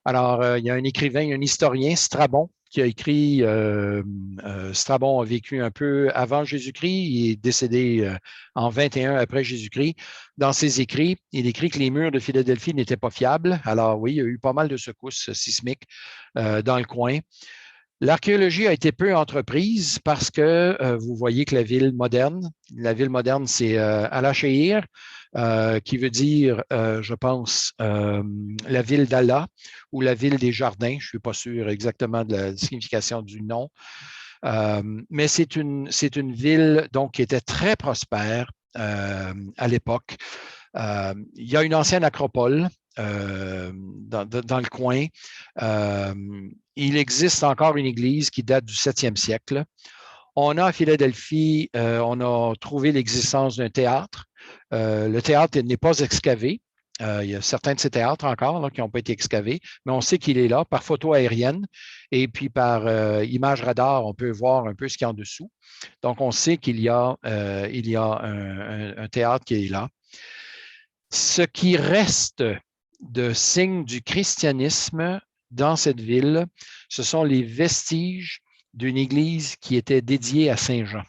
Alors, il y a un écrivain, un historien, Strabon, qui a écrit, Strabon a vécu un peu avant Jésus-Christ, il est décédé en 21 après Jésus-Christ. Dans ses écrits, il écrit que les murs de Philadelphie n'étaient pas fiables. Alors oui, il y a eu pas mal de secousses sismiques dans le coin. L'archéologie a été peu entreprise parce que vous voyez que la ville moderne, c'est Al-Ashair, qui veut dire, je pense, la ville d'Allah ou la ville des jardins. Je ne suis pas sûr exactement de la signification du nom. Mais c'est une ville donc, qui était très prospère à l'époque. Il y a une ancienne acropole dans le coin. Il existe encore une église qui date du 7e siècle. On a à Philadelphie, on a trouvé l'existence d'un théâtre. Le théâtre n'est pas excavé. Il y a certains de ces théâtres encore là, qui n'ont pas été excavés, mais on sait qu'il est là par photo aérienne et puis par image radar, on peut voir un peu ce qu'il y a en dessous. Donc, on sait qu'il y a, un théâtre qui est là. Ce qui reste de signes du christianisme dans cette ville, ce sont les vestiges d'une église qui était dédiée à Saint Jean.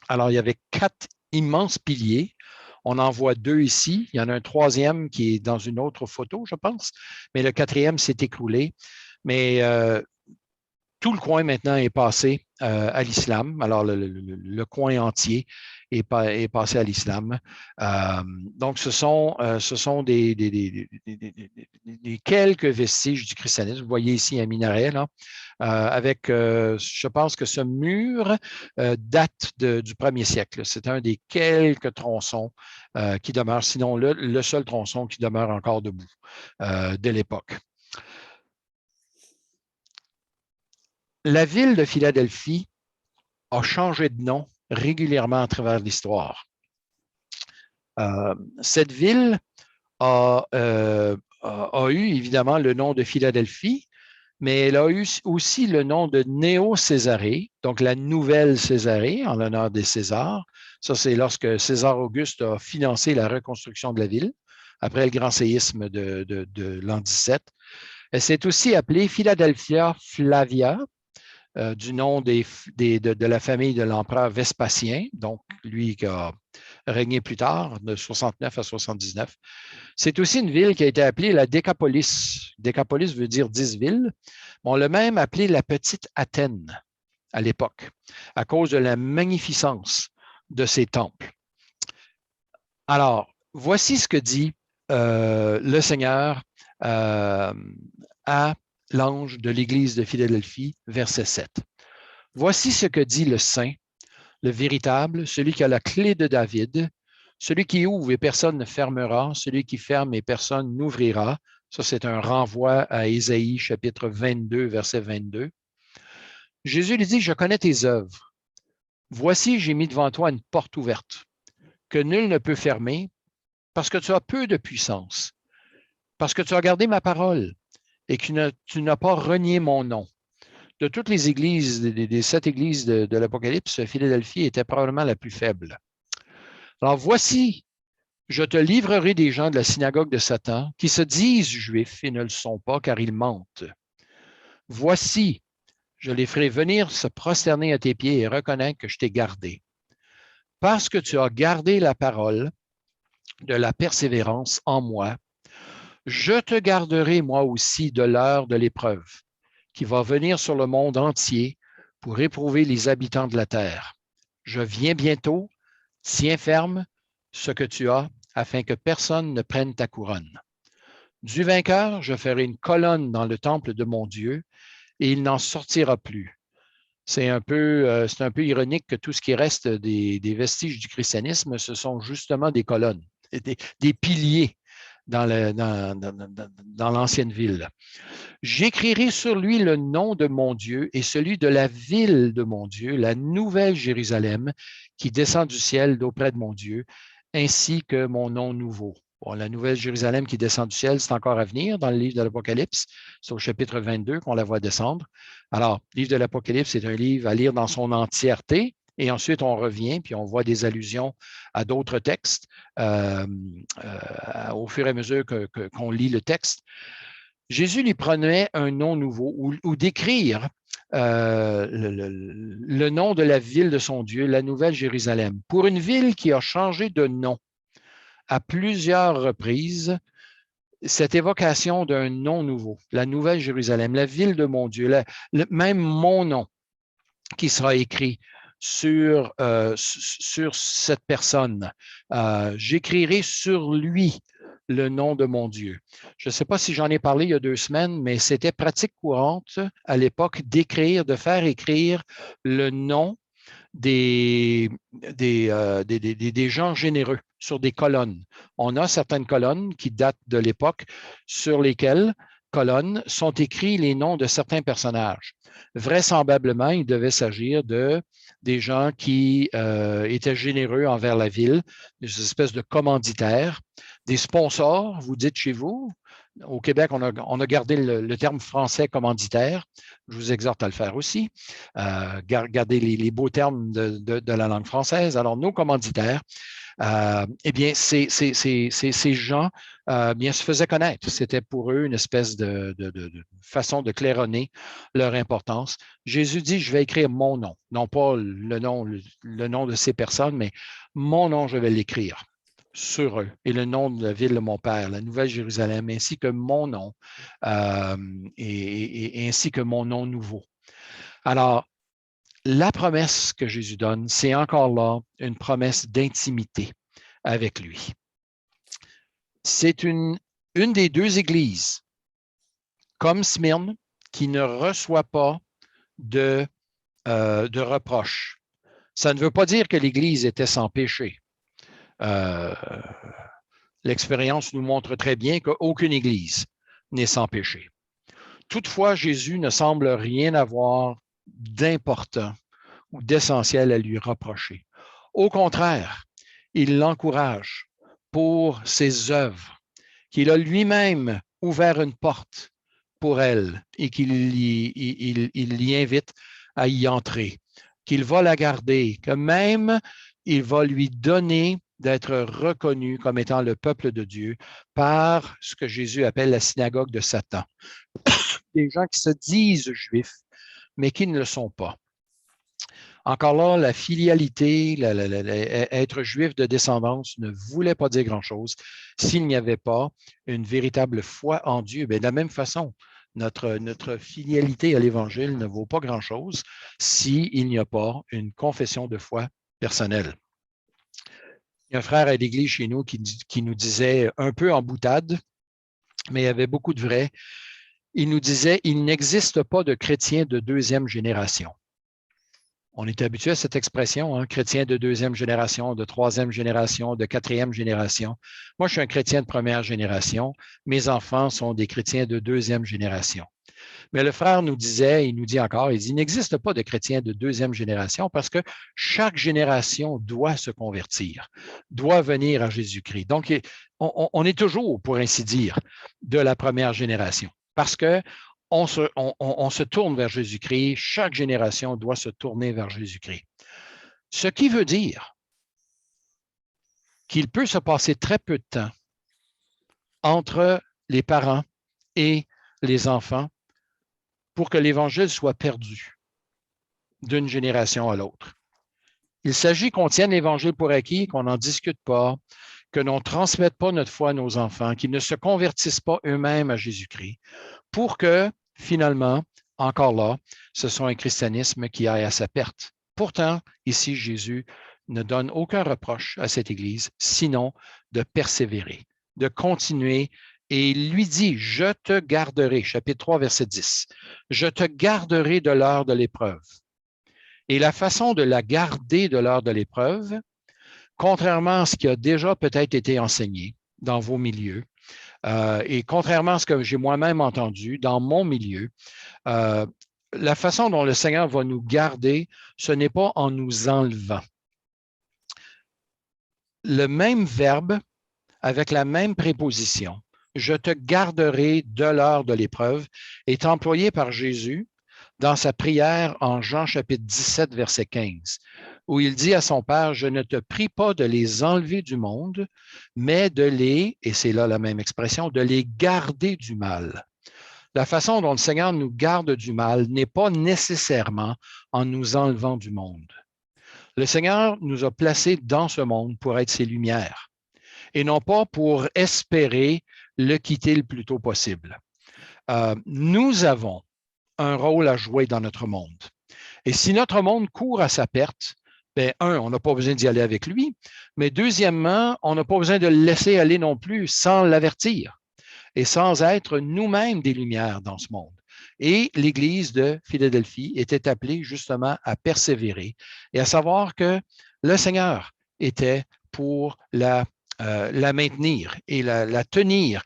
Alors, il y avait 4 immenses piliers. On en voit 2 ici. Il y en a un 3e qui est dans une autre photo, je pense, mais le 4e s'est écroulé. Mais tout le coin maintenant est passé à l'islam. Alors, le coin entier est passé à l'islam. Donc, ce sont des quelques vestiges du christianisme. Vous voyez ici un minaret, là, avec, je pense que ce mur date du 1er siècle. C'est un des quelques tronçons qui demeurent, sinon le seul tronçon qui demeure encore debout de l'époque. La ville de Philadelphie a changé de nom régulièrement à travers l'histoire. Cette ville a eu évidemment le nom de Philadelphie, mais elle a eu aussi le nom de Néo-Césarée, donc la nouvelle Césarée, en l'honneur des Césars. Ça, c'est lorsque César Auguste a financé la reconstruction de la ville, après le grand séisme de l'an 17. Elle s'est aussi appelée Philadelphia Flavia, du nom de la famille de l'empereur Vespasien, donc lui qui a régné plus tard, de 69 à 79. C'est aussi une ville qui a été appelée la Décapolis. Décapolis veut dire 10 villes. On l'a même appelée la Petite Athènes à l'époque, à cause de la magnificence de ses temples. Alors, voici ce que dit le Seigneur à l'ange de l'Église de Philadelphie, verset 7. Voici ce que dit le Saint, le véritable, celui qui a la clé de David, celui qui ouvre et personne ne fermera, celui qui ferme et personne n'ouvrira. Ça, c'est un renvoi à Ésaïe, chapitre 22, verset 22. Jésus lui dit, je connais tes œuvres. Voici, j'ai mis devant toi une porte ouverte, que nul ne peut fermer, parce que tu as peu de puissance, parce que tu as gardé ma parole et que tu n'as pas renié mon nom. De toutes les églises, des 7 églises de l'Apocalypse, Philadelphie était probablement la plus faible. Alors voici, je te livrerai des gens de la synagogue de Satan qui se disent juifs et ne le sont pas car ils mentent. Voici, je les ferai venir se prosterner à tes pieds et reconnaître que je t'ai gardé. Parce que tu as gardé la parole de la persévérance en moi, je te garderai moi aussi de l'heure de l'épreuve qui va venir sur le monde entier pour éprouver les habitants de la terre. Je viens bientôt, tiens ferme ce que tu as, afin que personne ne prenne ta couronne. Du vainqueur, je ferai une colonne dans le temple de mon Dieu, et il n'en sortira plus. C'est un peu ironique que tout ce qui reste des vestiges du christianisme, ce sont justement des colonnes, des piliers dans l'ancienne ville. J'écrirai sur lui le nom de mon Dieu et celui de la ville de mon Dieu, la nouvelle Jérusalem, qui descend du ciel d'auprès de mon Dieu, ainsi que mon nom nouveau. Bon, la nouvelle Jérusalem qui descend du ciel, c'est encore à venir dans le livre de l'Apocalypse. C'est au chapitre 22 qu'on la voit descendre. Alors, le livre de l'Apocalypse, c'est un livre à lire dans son entièreté. Et ensuite, on revient, puis on voit des allusions à d'autres textes au fur et à mesure qu'on lit le texte. Jésus lui prenait un nom nouveau ou d'écrire le nom de la ville de son Dieu, la Nouvelle Jérusalem, pour une ville qui a changé de nom à plusieurs reprises. cette évocation d'un nom nouveau, la Nouvelle Jérusalem, la ville de mon Dieu, même mon nom qui sera écrit sur cette personne. J'écrirai sur lui le nom de mon Dieu. Je ne sais pas si j'en ai parlé il y a 2 semaines, mais c'était pratique courante à l'époque d'écrire, de faire écrire le nom des gens généreux sur des colonnes. On a certaines colonnes qui datent de l'époque sur lesquelles colonnes sont écrits les noms de certains personnages. Vraisemblablement, il devait s'agir des gens qui étaient généreux envers la ville, des espèces de commanditaires, des sponsors, vous dites chez vous. Au Québec, on a gardé le terme français commanditaire. Je vous exhorte à le faire aussi. Gardez les beaux termes de la langue française. Alors, nos commanditaires, eh bien, ces gens bien, se faisaient connaître. C'était pour eux une espèce de façon de claironner leur importance. Jésus dit, je vais écrire mon nom, non pas le nom de ces personnes, mais mon nom, je vais l'écrire sur eux, et le nom de la ville de mon Père, la Nouvelle Jérusalem, ainsi que mon nom, et ainsi que mon nom nouveau. Alors, la promesse que Jésus donne, c'est encore là une promesse d'intimité avec lui. C'est une des 2 églises, comme Smyrne, qui ne reçoit pas de reproches. Ça ne veut pas dire que l'Église était sans péché. L'expérience nous montre très bien qu'aucune Église n'est sans péché. Toutefois, Jésus ne semble rien avoir d'important ou d'essentiel à lui reprocher. Au contraire, il l'encourage pour ses œuvres, qu'il a lui-même ouvert une porte pour elle et qu'il l'y invite à y entrer, qu'il va la garder, que même il va lui donner d'être reconnu comme étant le peuple de Dieu par ce que Jésus appelle la synagogue de Satan. Des gens qui se disent juifs, mais qui ne le sont pas. Encore là, la filialité, être juif de descendance ne voulait pas dire grand-chose s'il n'y avait pas une véritable foi en Dieu. Bien, de la même façon, notre filialité à l'Évangile ne vaut pas grand-chose s'il n'y a pas une confession de foi personnelle. Il y a un frère à l'église chez nous qui nous disait, un peu en boutade, mais il y avait beaucoup de vrai, il nous disait, il n'existe pas de chrétiens de 2e génération. On est habitué à cette expression, hein, chrétien de 2e génération, de 3e génération, de 4e génération. Moi, je suis un chrétien de 1re génération. Mes enfants sont des chrétiens de 2e génération. Mais le frère nous disait, il nous dit encore, il n'existe pas de chrétiens de 2e génération parce que chaque génération doit se convertir, doit venir à Jésus-Christ. Donc, on est toujours, pour ainsi dire, de la 1re génération parce que on se tourne vers Jésus-Christ. Chaque génération doit se tourner vers Jésus-Christ. Ce qui veut dire qu'il peut se passer très peu de temps entre les parents et les enfants pour que l'Évangile soit perdu d'une génération à l'autre. Il s'agit qu'on tienne l'Évangile pour acquis, qu'on n'en discute pas, que l'on ne transmette pas notre foi à nos enfants, qu'ils ne se convertissent pas eux-mêmes à Jésus-Christ, pour que, finalement, encore là, ce soit un christianisme qui aille à sa perte. Pourtant, ici, Jésus ne donne aucun reproche à cette Église, sinon de persévérer, de continuer. Et il lui dit, je te garderai, chapitre 3, verset 10, je te garderai de l'heure de l'épreuve. Et la façon de la garder de l'heure de l'épreuve, contrairement à ce qui a déjà peut-être été enseigné dans vos milieux, et contrairement à ce que j'ai moi-même entendu dans mon milieu, la façon dont le Seigneur va nous garder, ce n'est pas en nous enlevant. Le même verbe avec la même préposition, je te garderai de l'heure de l'épreuve, est employé par Jésus dans sa prière en Jean chapitre 17, verset 15, où il dit à son Père, je ne te prie pas de les enlever du monde, mais de les, et c'est là la même expression, de les garder du mal. La façon dont le Seigneur nous garde du mal n'est pas nécessairement en nous enlevant du monde. Le Seigneur nous a placés dans ce monde pour être ses lumières et non pas pour espérer le quitter le plus tôt possible. Nous avons un rôle à jouer dans notre monde. Et si notre monde court à sa perte, bien, on n'a pas besoin d'y aller avec lui, mais deuxièmement, on n'a pas besoin de le laisser aller non plus sans l'avertir et sans être nous-mêmes des lumières dans ce monde. Et l'Église de Philadelphie était appelée justement à persévérer et à savoir que le Seigneur était pour la maintenir et la tenir.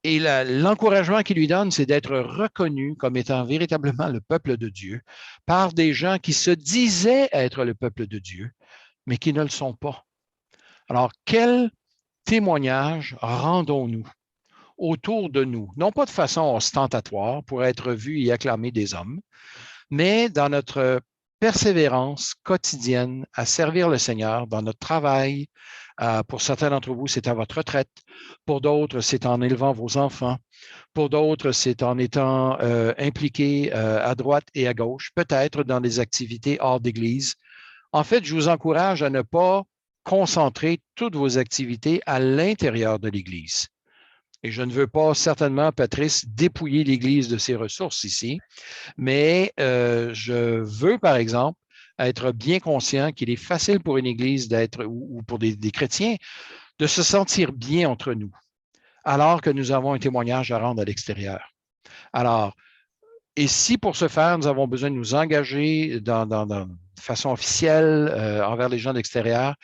Et l'encouragement qu'il lui donne, c'est d'être reconnu comme étant véritablement le peuple de Dieu par des gens qui se disaient être le peuple de Dieu, mais qui ne le sont pas. Alors, quel témoignage rendons-nous autour de nous, non pas de façon ostentatoire pour être vu et acclamé des hommes, mais dans notre persévérance quotidienne à servir le Seigneur dans notre travail. Pour certains d'entre vous, c'est à votre retraite. Pour d'autres, c'est en élevant vos enfants. Pour d'autres, c'est en étant impliqué à droite et à gauche, peut-être dans des activités hors d'Église. En fait, je vous encourage à ne pas concentrer toutes vos activités à l'intérieur de l'Église. Et je ne veux pas certainement, Patrice, dépouiller l'Église de ses ressources ici, mais je veux, par exemple, être bien conscient qu'il est facile pour une Église d'être, ou pour des chrétiens, de se sentir bien entre nous, alors que nous avons un témoignage à rendre à l'extérieur. Alors, et si pour ce faire, nous avons besoin de nous engager de façon officielle envers les gens de l'extérieur,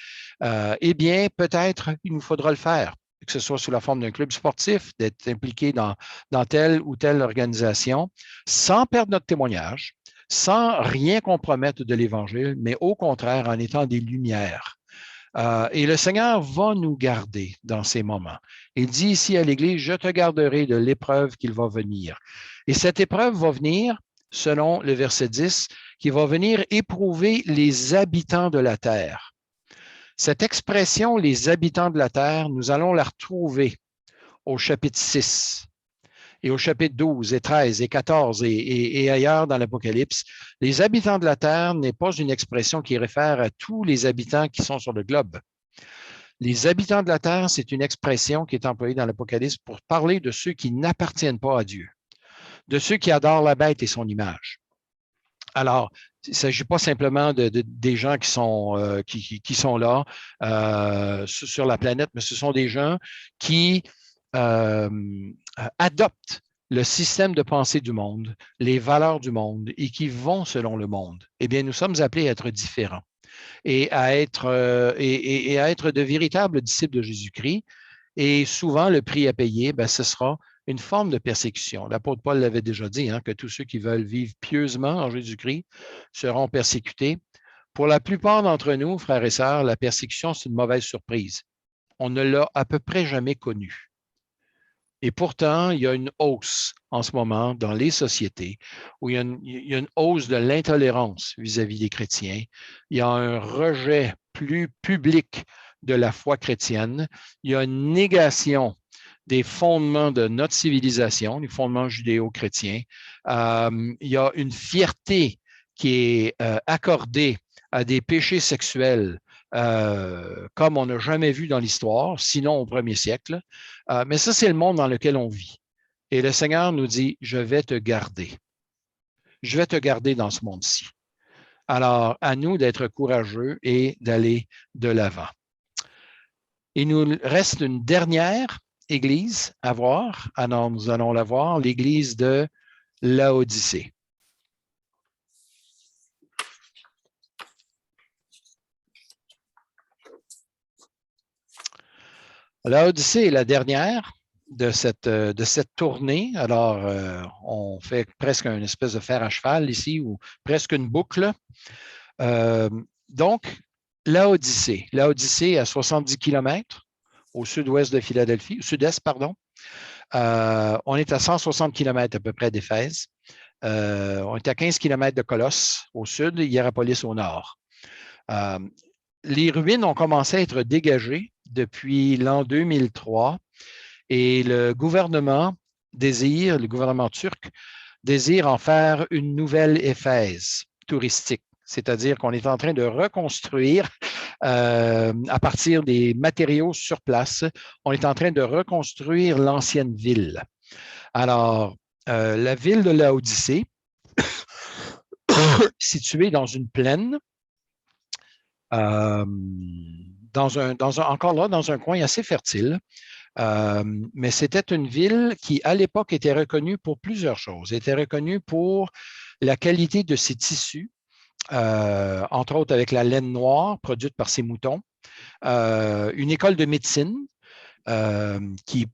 eh bien, peut-être il nous faudra le faire, que ce soit sous la forme d'un club sportif, d'être impliqué dans telle ou telle organisation, sans perdre notre témoignage, sans rien compromettre de l'Évangile, mais au contraire, en étant des lumières. Et le Seigneur va nous garder dans ces moments. Il dit ici à l'Église, je te garderai de l'épreuve qu'il va venir. Et cette épreuve va venir, selon le verset 10, qui va venir éprouver les habitants de la terre. Cette expression, les habitants de la terre, nous allons la retrouver au chapitre 6 et au chapitre 12 et 13 et 14 et ailleurs dans l'Apocalypse. Les habitants de la terre n'est pas une expression qui réfère à tous les habitants qui sont sur le globe. Les habitants de la terre, c'est une expression qui est employée dans l'Apocalypse pour parler de ceux qui n'appartiennent pas à Dieu, de ceux qui adorent la bête et son image. Alors, il ne s'agit pas simplement des gens qui sont là sur la planète, mais ce sont des gens qui adoptent le système de pensée du monde, les valeurs du monde et qui vont selon le monde. Eh bien, nous sommes appelés à être différents et à être de véritables disciples de Jésus-Christ. Et souvent, le prix à payer, ce sera une forme de persécution. L'apôtre Paul l'avait déjà dit, que tous ceux qui veulent vivre pieusement en Jésus-Christ seront persécutés. Pour la plupart d'entre nous, frères et sœurs, la persécution, c'est une mauvaise surprise. On ne l'a à peu près jamais connue. Et pourtant, il y a une hausse en ce moment dans les sociétés où il y a une hausse de l'intolérance vis-à-vis des chrétiens. Il y a un rejet plus public de la foi chrétienne. Il y a une négation des fondements de notre civilisation, les fondements judéo-chrétiens. Il y a une fierté qui est accordée à des péchés sexuels comme on n'a jamais vu dans l'histoire, sinon au premier siècle. Mais ça, c'est le monde dans lequel on vit. Et le Seigneur nous dit, je vais te garder. Je vais te garder dans ce monde-ci. Alors, à nous d'être courageux et d'aller de l'avant. Il nous reste une dernière église à voir. Alors, nous allons la voir, l'église de Laodicée. Laodicée est la dernière de cette tournée. Alors, on fait presque une espèce de fer à cheval ici, ou presque une boucle. Donc, Laodicée à 70 km au sud-ouest de Philadelphie, au sud-est, pardon. On est à 160 km à peu près d'Éphèse. On est à 15 km de Colosse au sud, Hiérapolis au nord. Les ruines ont commencé à être dégagées depuis l'an 2003 et le gouvernement turc désire en faire une nouvelle Éphèse touristique. c'est-à-dire qu'on est en train de reconstruire à partir des matériaux sur place, on est en train de reconstruire l'ancienne ville. Alors, la ville de Laodicée, située dans une plaine, encore là, dans un coin assez fertile, mais c'était une ville qui, à l'époque, était reconnue pour plusieurs choses. Elle était reconnue pour la qualité de ses tissus, entre autres avec la laine noire produite par ses moutons, une école de médecine qui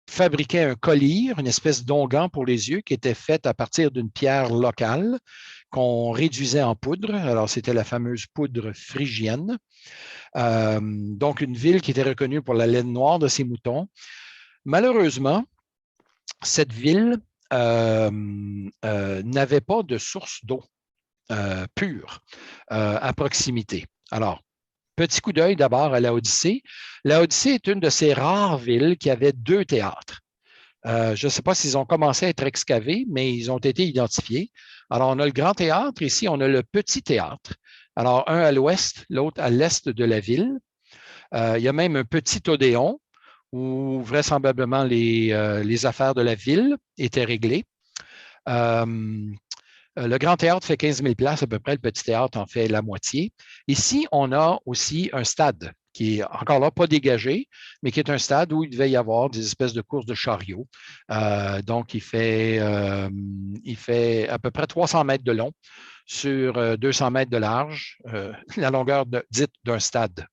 fabriquait un collier, une espèce d'onguent pour les yeux qui était fait à partir d'une pierre locale qu'on réduisait en poudre. Alors, c'était la fameuse poudre phrygienne. Donc, une ville qui était reconnue pour la laine noire de ses moutons. Malheureusement, cette ville n'avait pas de source d'eau pure à proximité. Alors, petit coup d'œil d'abord à Laodicée. Laodicée est une de ces rares villes qui avait 2 théâtres. Je ne sais pas s'ils ont commencé à être excavés, mais ils ont été identifiés. Alors, on a le grand théâtre, ici, on a le petit théâtre. Alors, un à l'ouest, l'autre à l'est de la ville. Il y a même un petit odéon où vraisemblablement les affaires de la ville étaient réglées. Le grand théâtre fait 15 000 places à peu près, le petit théâtre en fait la moitié. Ici, on a aussi un stade qui est encore là pas dégagé, mais qui est un stade où il devait y avoir des espèces de courses de chariots. Donc, il fait à peu près 300 mètres de long sur 200 mètres de large, la longueur dite d'un stade.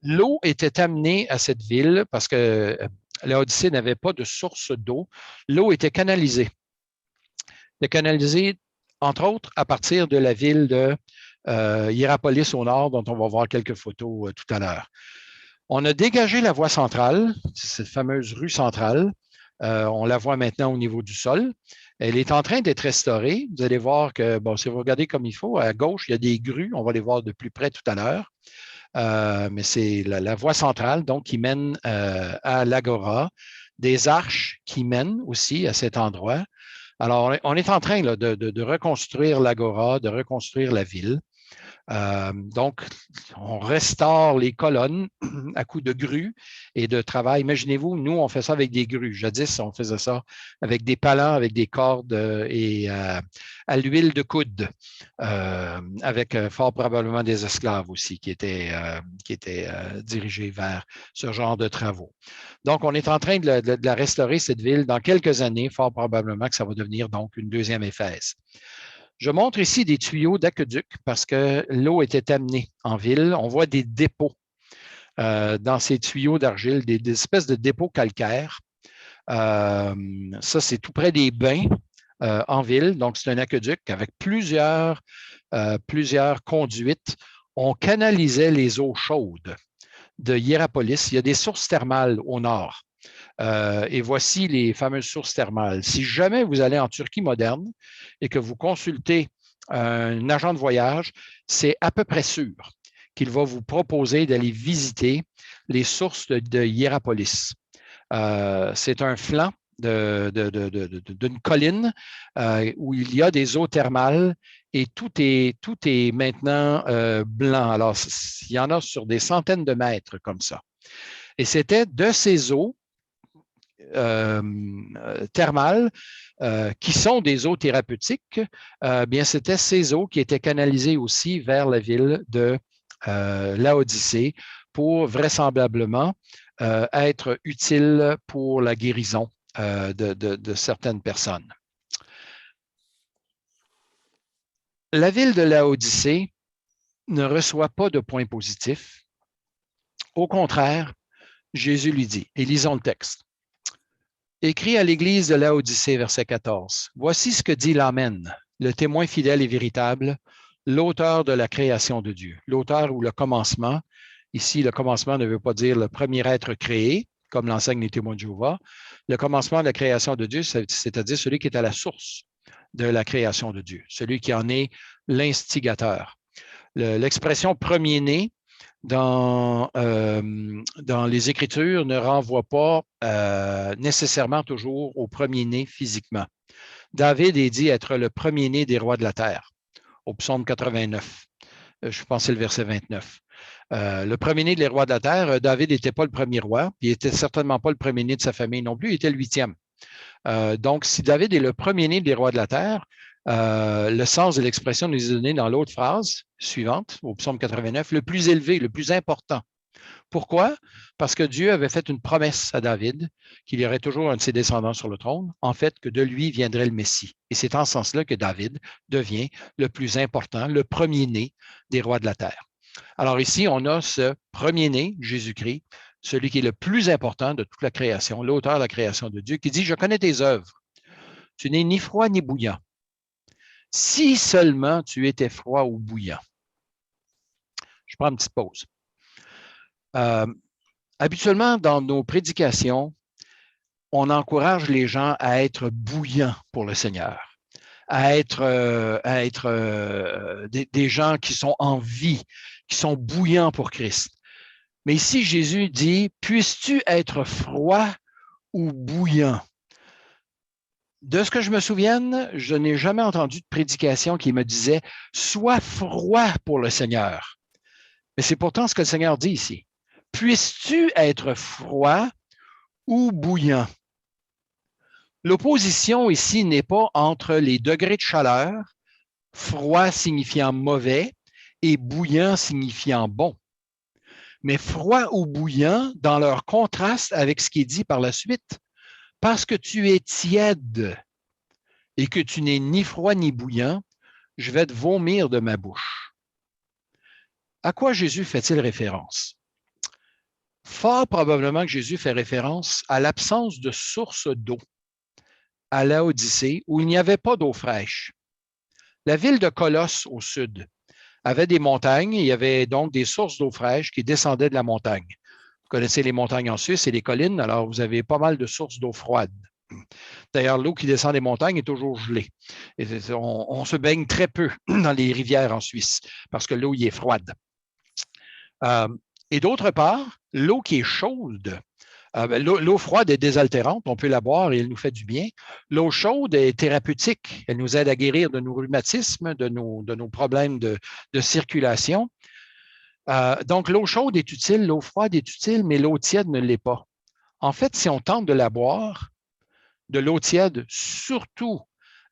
L'eau était amenée à cette ville parce que Laodicée n'avait pas de source d'eau. L'eau était canalisée. Elle était canalisée, entre autres, à partir de la ville de Hiérapolis au nord, dont on va voir quelques photos tout à l'heure. On a dégagé la voie centrale, cette fameuse rue centrale. On la voit maintenant au niveau du sol. Elle est en train d'être restaurée. Vous allez voir que, bon, si vous regardez comme il faut, à gauche, il y a des grues. On va les voir de plus près tout à l'heure. Mais c'est la voie centrale, donc, qui mène à l'Agora. Des arches qui mènent aussi à cet endroit. Alors, on est en train là, de reconstruire l'Agora, de reconstruire la ville. Donc, on restaure les colonnes à coups de grues et de travail. Imaginez-vous, nous, on fait ça avec des grues. Jadis, on faisait ça avec des palans, avec des cordes et à l'huile de coude, avec fort probablement des esclaves aussi qui étaient dirigés vers ce genre de travaux. Donc, on est en train de la restaurer, cette ville. Dans quelques années, fort probablement que ça va devenir donc une deuxième Éphèse. Je montre ici des tuyaux d'aqueduc parce que l'eau était amenée en ville. On voit des dépôts dans ces tuyaux d'argile, des espèces de dépôts calcaires. Ça, c'est tout près des bains en ville. Donc, c'est un aqueduc avec plusieurs conduites. On canalisait les eaux chaudes de Hiérapolis. Il y a des sources thermales au nord. Et voici les fameuses sources thermales. Si jamais vous allez en Turquie moderne et que vous consultez un agent de voyage, c'est à peu près sûr qu'il va vous proposer d'aller visiter les sources de Hiérapolis. C'est un flanc d'une colline où il y a des eaux thermales et tout est maintenant blanc. Alors, il y en a sur des centaines de mètres comme ça. Et c'était de ces eaux thermales qui sont des eaux thérapeutiques, bien c'était ces eaux qui étaient canalisées aussi vers la ville de Laodicée pour vraisemblablement être utiles pour la guérison de certaines personnes. La ville de Laodicée ne reçoit pas de points positifs. Au contraire, Jésus lui dit, et lisons le texte. Écrit à l'Église de Laodicée, verset 14. Voici ce que dit l'Amen, le témoin fidèle et véritable, l'auteur de la création de Dieu. L'auteur ou le commencement. Ici, le commencement ne veut pas dire le premier être créé, comme l'enseignent les témoins de Jéhovah. Le commencement de la création de Dieu, c'est-à-dire celui qui est à la source de la création de Dieu, celui qui en est l'instigateur. L'expression premier-né dans les Écritures ne renvoie pas nécessairement toujours au premier-né physiquement. David est dit être le premier-né des rois de la terre. au psaume 89. Je pense que c'est le verset 29. Le premier-né des rois de la terre, David n'était pas le premier roi, puis il n'était certainement pas le premier-né de sa famille non plus, il était le 8e. Donc, si David est le premier-né des rois de la terre, le sens de l'expression nous est donné dans l'autre phrase suivante, au psaume 89, le plus élevé, le plus important. Pourquoi? Parce que Dieu avait fait une promesse à David qu'il y aurait toujours un de ses descendants sur le trône, en fait, que de lui viendrait le Messie. Et c'est en ce sens-là que David devient le plus important, le premier-né des rois de la terre. Alors ici, on a ce premier-né, Jésus-Christ, celui qui est le plus important de toute la création, l'auteur de la création de Dieu, qui dit, je connais tes œuvres. Tu n'es ni froid ni bouillant. Si seulement tu étais froid ou bouillant. Je prends une petite pause. Habituellement, dans nos prédications, on encourage les gens à être bouillants pour le Seigneur, à être des gens qui sont en vie, qui sont bouillants pour Christ. Mais ici, Jésus dit, puisses-tu être froid ou bouillant? De ce que je me souvienne, je n'ai jamais entendu de prédication qui me disait, sois froid pour le Seigneur. Mais c'est pourtant ce que le Seigneur dit ici. Puisses-tu être froid ou bouillant? L'opposition ici n'est pas entre les degrés de chaleur, froid signifiant mauvais et bouillant signifiant bon, mais froid ou bouillant dans leur contraste avec ce qui est dit par la suite. Parce que tu es tiède et que tu n'es ni froid ni bouillant, je vais te vomir de ma bouche. À quoi Jésus fait-il référence? Fort probablement que Jésus fait référence à l'absence de source d'eau à Laodicée où il n'y avait pas d'eau fraîche. La ville de Colosse au sud avait des montagnes, il y avait donc des sources d'eau fraîche qui descendaient de la montagne. Vous connaissez les montagnes en Suisse et les collines, alors vous avez pas mal de sources d'eau froide. D'ailleurs, l'eau qui descend des montagnes est toujours gelée. Et on se baigne très peu dans les rivières en Suisse parce que l'eau y est froide. Et d'autre part, l'eau qui est chaude, l'eau froide est désaltérante, on peut la boire et elle nous fait du bien. L'eau chaude est thérapeutique, elle nous aide à guérir de nos rhumatismes, de nos problèmes de circulation. Donc, l'eau chaude est utile, l'eau froide est utile, mais l'eau tiède ne l'est pas. En fait, si on tente de la boire, de l'eau tiède, surtout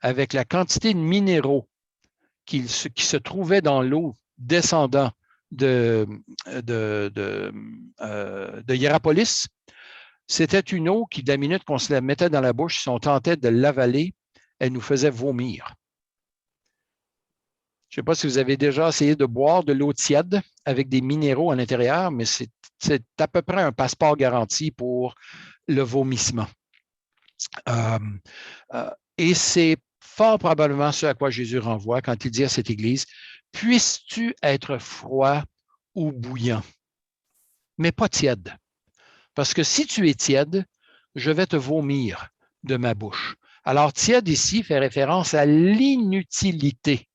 avec la quantité de minéraux qui se trouvaient dans l'eau descendant de Hiérapolis, c'était une eau qui, de la minute qu'on se la mettait dans la bouche, si on tentait de l'avaler, elle nous faisait vomir. Je ne sais pas si vous avez déjà essayé de boire de l'eau tiède avec des minéraux à l'intérieur, mais c'est à peu près un passeport garanti pour le vomissement. Et c'est fort probablement ce à quoi Jésus renvoie quand il dit à cette Église, « Puisses-tu être froid ou bouillant, mais pas tiède. Parce que si tu es tiède, je vais te vomir de ma bouche. » Alors, tiède ici fait référence à l'inutilité.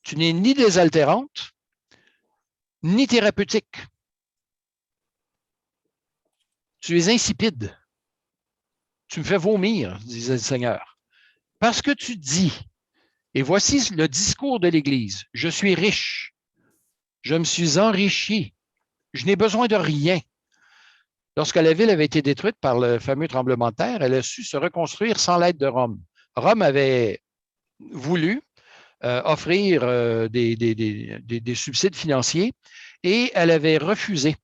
Tu n'es ni désaltérante, ni thérapeutique. Tu es insipide. Tu me fais vomir, disait le Seigneur. Parce que tu dis, et voici le discours de l'Église, je suis riche, je me suis enrichi, je n'ai besoin de rien. Lorsque la ville avait été détruite par le fameux tremblement de terre, elle a su se reconstruire sans l'aide de Rome. Rome avait voulu offrir des subsides financiers et elle avait refusé.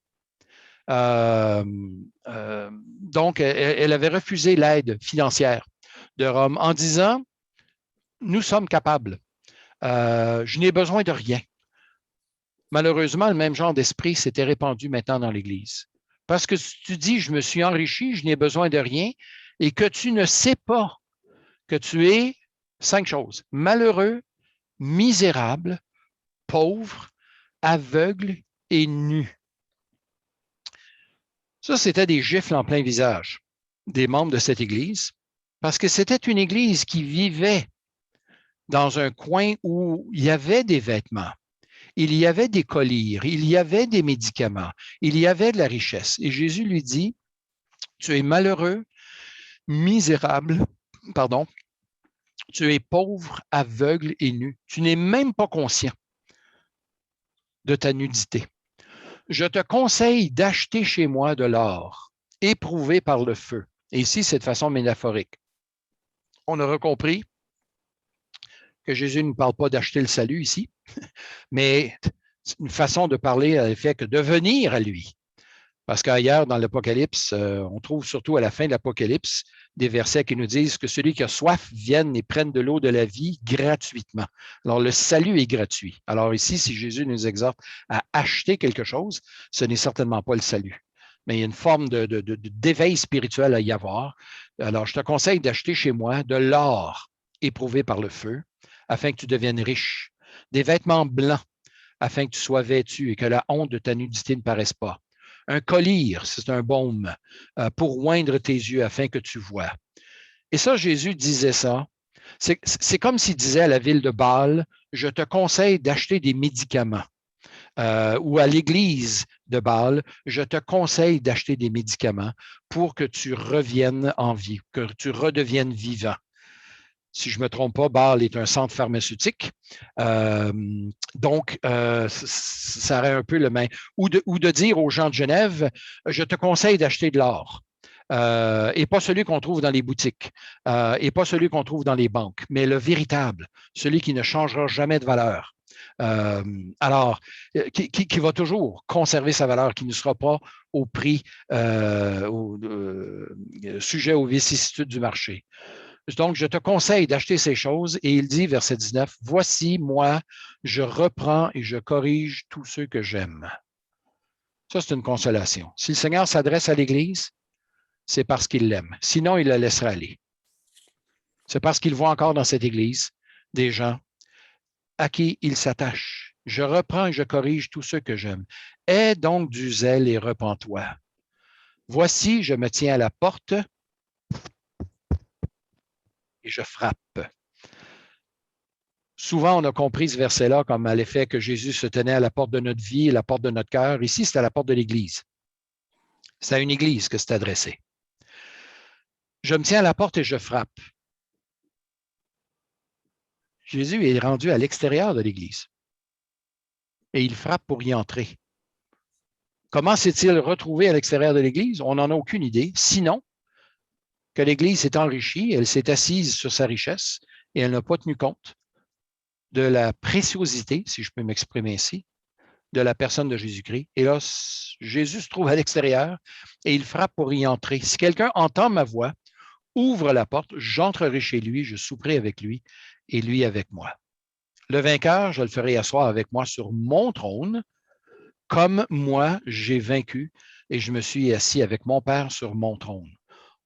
Donc, elle avait refusé l'aide financière de Rome en disant, nous sommes capables, je n'ai besoin de rien. Malheureusement, le même genre d'esprit s'était répandu maintenant dans l'Église. Parce que si tu dis, je me suis enrichi, je n'ai besoin de rien, et que tu ne sais pas que tu es 5 choses, malheureux, misérable, pauvre, aveugle et nu. Ça, c'était des gifles en plein visage des membres de cette Église, parce que c'était une Église qui vivait dans un coin où il y avait des vêtements, il y avait des collyres, il y avait des médicaments, il y avait de la richesse. Et Jésus lui dit, tu es malheureux, misérable, Tu es pauvre, aveugle et nu. Tu n'es même pas conscient de ta nudité. Je te conseille d'acheter chez moi de l'or, éprouvé par le feu. Et ici, c'est de façon métaphorique. On aura compris que Jésus ne parle pas d'acheter le salut ici, mais c'est une façon de parler à l'effet que de venir à lui. Parce qu'ailleurs, dans l'Apocalypse, on trouve surtout à la fin de l'Apocalypse des versets qui nous disent que celui qui a soif vienne et prenne de l'eau de la vie gratuitement. Alors, le salut est gratuit. Alors ici, si Jésus nous exhorte à acheter quelque chose, ce n'est certainement pas le salut. Mais il y a une forme d'éveil spirituel à y avoir. Alors, je te conseille d'acheter chez moi de l'or éprouvé par le feu, afin que tu deviennes riche, des vêtements blancs, afin que tu sois vêtu et que la honte de ta nudité ne paraisse pas. Un collyre, c'est un baume pour oindre tes yeux afin que tu vois. Et ça, Jésus disait ça. C'est comme s'il disait à la ville de Bâle, je te conseille d'acheter des médicaments. Ou à l'église de Bâle, je te conseille d'acheter des médicaments pour que tu reviennes en vie, que tu redeviennes vivant. Si je ne me trompe pas, Bâle est un centre pharmaceutique. Donc, ça aurait un peu le même. Ou de dire aux gens de Genève, je te conseille d'acheter de l'or. Et pas celui qu'on trouve dans les boutiques, et pas celui qu'on trouve dans les banques, mais le véritable, celui qui ne changera jamais de valeur. Alors, qui va toujours conserver sa valeur, qui ne sera pas au prix, sujet aux vicissitudes du marché. Donc, je te conseille d'acheter ces choses. Et il dit, verset 19, « Voici, moi, je reprends et je corrige tous ceux que j'aime. » Ça, c'est une consolation. Si le Seigneur s'adresse à l'Église, c'est parce qu'il l'aime. Sinon, il la laissera aller. C'est parce qu'il voit encore dans cette Église des gens à qui il s'attache. Je reprends et je corrige tous ceux que j'aime. Aie donc du zèle et repens-toi. Voici, je me tiens à la porte et je frappe. Souvent, on a compris ce verset-là comme à l'effet que Jésus se tenait à la porte de notre vie et la porte de notre cœur. Ici, c'est à la porte de l'Église. C'est à une Église que c'est adressé. Je me tiens à la porte et je frappe. Jésus est rendu à l'extérieur de l'Église et il frappe pour y entrer. Comment s'est-il retrouvé à l'extérieur de l'Église? On n'en a aucune idée. Sinon, que l'Église s'est enrichie, elle s'est assise sur sa richesse et elle n'a pas tenu compte de la préciosité, si je peux m'exprimer ainsi, de la personne de Jésus-Christ. Et là, Jésus se trouve à l'extérieur et il frappe pour y entrer. Si quelqu'un entend ma voix, ouvre la porte, j'entrerai chez lui, je souperai avec lui et lui avec moi. Le vainqueur, je le ferai asseoir avec moi sur mon trône, comme moi j'ai vaincu et je me suis assis avec mon Père sur mon trône.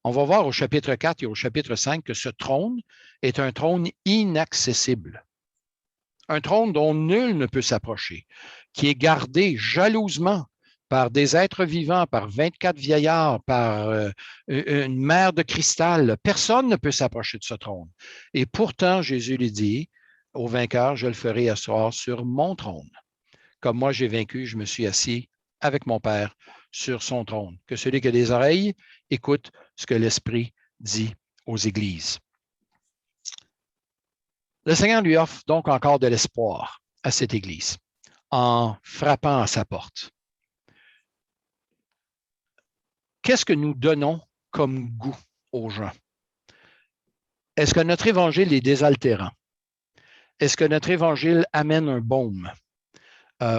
On va voir au chapitre 4 et au chapitre 5 que ce trône est un trône inaccessible. Un trône dont nul ne peut s'approcher, qui est gardé jalousement par des êtres vivants, par 24 vieillards, par une mer de cristal. Personne ne peut s'approcher de ce trône. Et pourtant, Jésus lui dit, au vainqueur, je le ferai asseoir sur mon trône. Comme moi j'ai vaincu, je me suis assis avec mon Père sur son trône. Que celui qui a des oreilles écoute ce que l'Esprit dit aux églises. Le Seigneur lui offre donc encore de l'espoir à cette Église en frappant à sa porte. Qu'est-ce que nous donnons comme goût aux gens? Est-ce que notre évangile est désaltérant? Est-ce que notre évangile amène un baume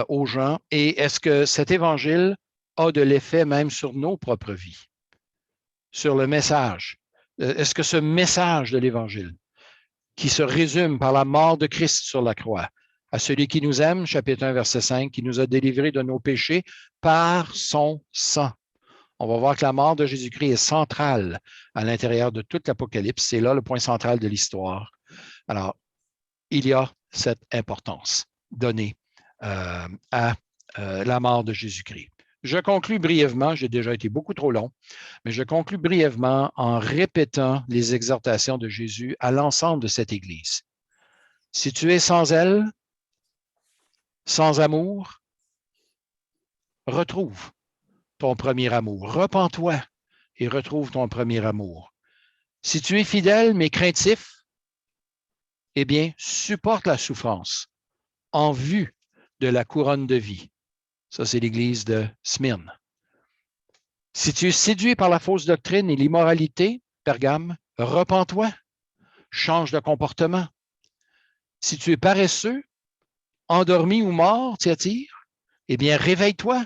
aux gens? Et est-ce que cet évangile a de l'effet même sur nos propres vies, sur le message? Est-ce que ce message de l'évangile, qui se résume par la mort de Christ sur la croix, à celui qui nous aime, chapitre 1, verset 5, qui nous a délivrés de nos péchés par son sang. On va voir que la mort de Jésus-Christ est centrale à l'intérieur de toute l'Apocalypse. C'est là le point central de l'histoire. Alors, il y a cette importance donnée à la mort de Jésus-Christ. Je conclus brièvement, j'ai déjà été beaucoup trop long, mais je conclus brièvement en répétant les exhortations de Jésus à l'ensemble de cette Église. Si tu es sans elle, sans amour, retrouve ton premier amour. Repens-toi et retrouve ton premier amour. Si tu es fidèle mais craintif, eh bien, supporte la souffrance en vue de la couronne de vie. Ça, c'est l'Église de Smyrne. Si tu es séduit par la fausse doctrine et l'immoralité, Pergame, repens-toi, change de comportement. Si tu es paresseux, endormi ou mort, Thyatire, eh bien, réveille-toi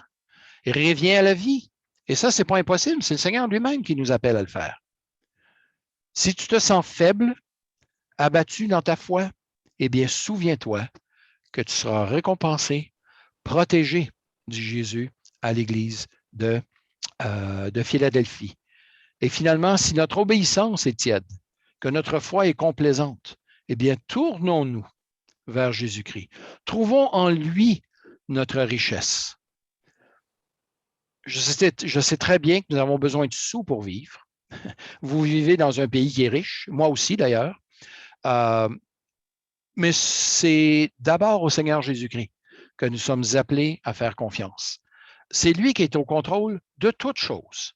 et reviens à la vie. Et ça, ce n'est pas impossible, c'est le Seigneur lui-même qui nous appelle à le faire. Si tu te sens faible, abattu dans ta foi, eh bien, souviens-toi que tu seras récompensé, protégé du Jésus à l'Église de Philadelphie. Et finalement, si notre obéissance est tiède, que notre foi est complaisante, eh bien, tournons-nous vers Jésus-Christ. Trouvons en lui notre richesse. Je sais très bien que nous avons besoin de sous pour vivre. Vous vivez dans un pays qui est riche, moi aussi d'ailleurs, mais c'est d'abord au Seigneur Jésus-Christ que nous sommes appelés à faire confiance. C'est lui qui est au contrôle de toutes choses.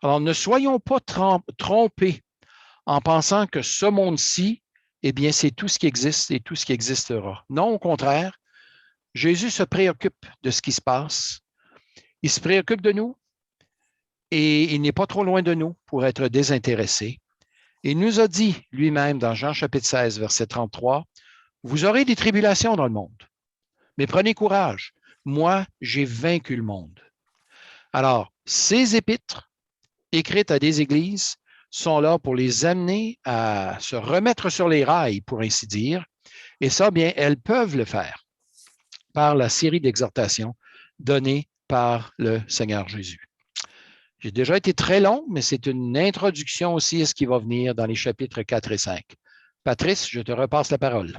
Alors, ne soyons pas trompés en pensant que ce monde-ci, eh bien, c'est tout ce qui existe et tout ce qui existera. Non, au contraire, Jésus se préoccupe de ce qui se passe. Il se préoccupe de nous et il n'est pas trop loin de nous pour être désintéressé. Il nous a dit lui-même dans Jean chapitre 16, verset 33, « Vous aurez des tribulations dans le monde, mais prenez courage. Moi, j'ai vaincu le monde. » Alors, ces épîtres écrites à des églises sont là pour les amener à se remettre sur les rails, pour ainsi dire. Et ça, bien, elles peuvent le faire par la série d'exhortations données par le Seigneur Jésus. J'ai déjà été très long, mais c'est une introduction aussi à ce qui va venir dans les chapitres 4 et 5. Patrice, je te repasse la parole.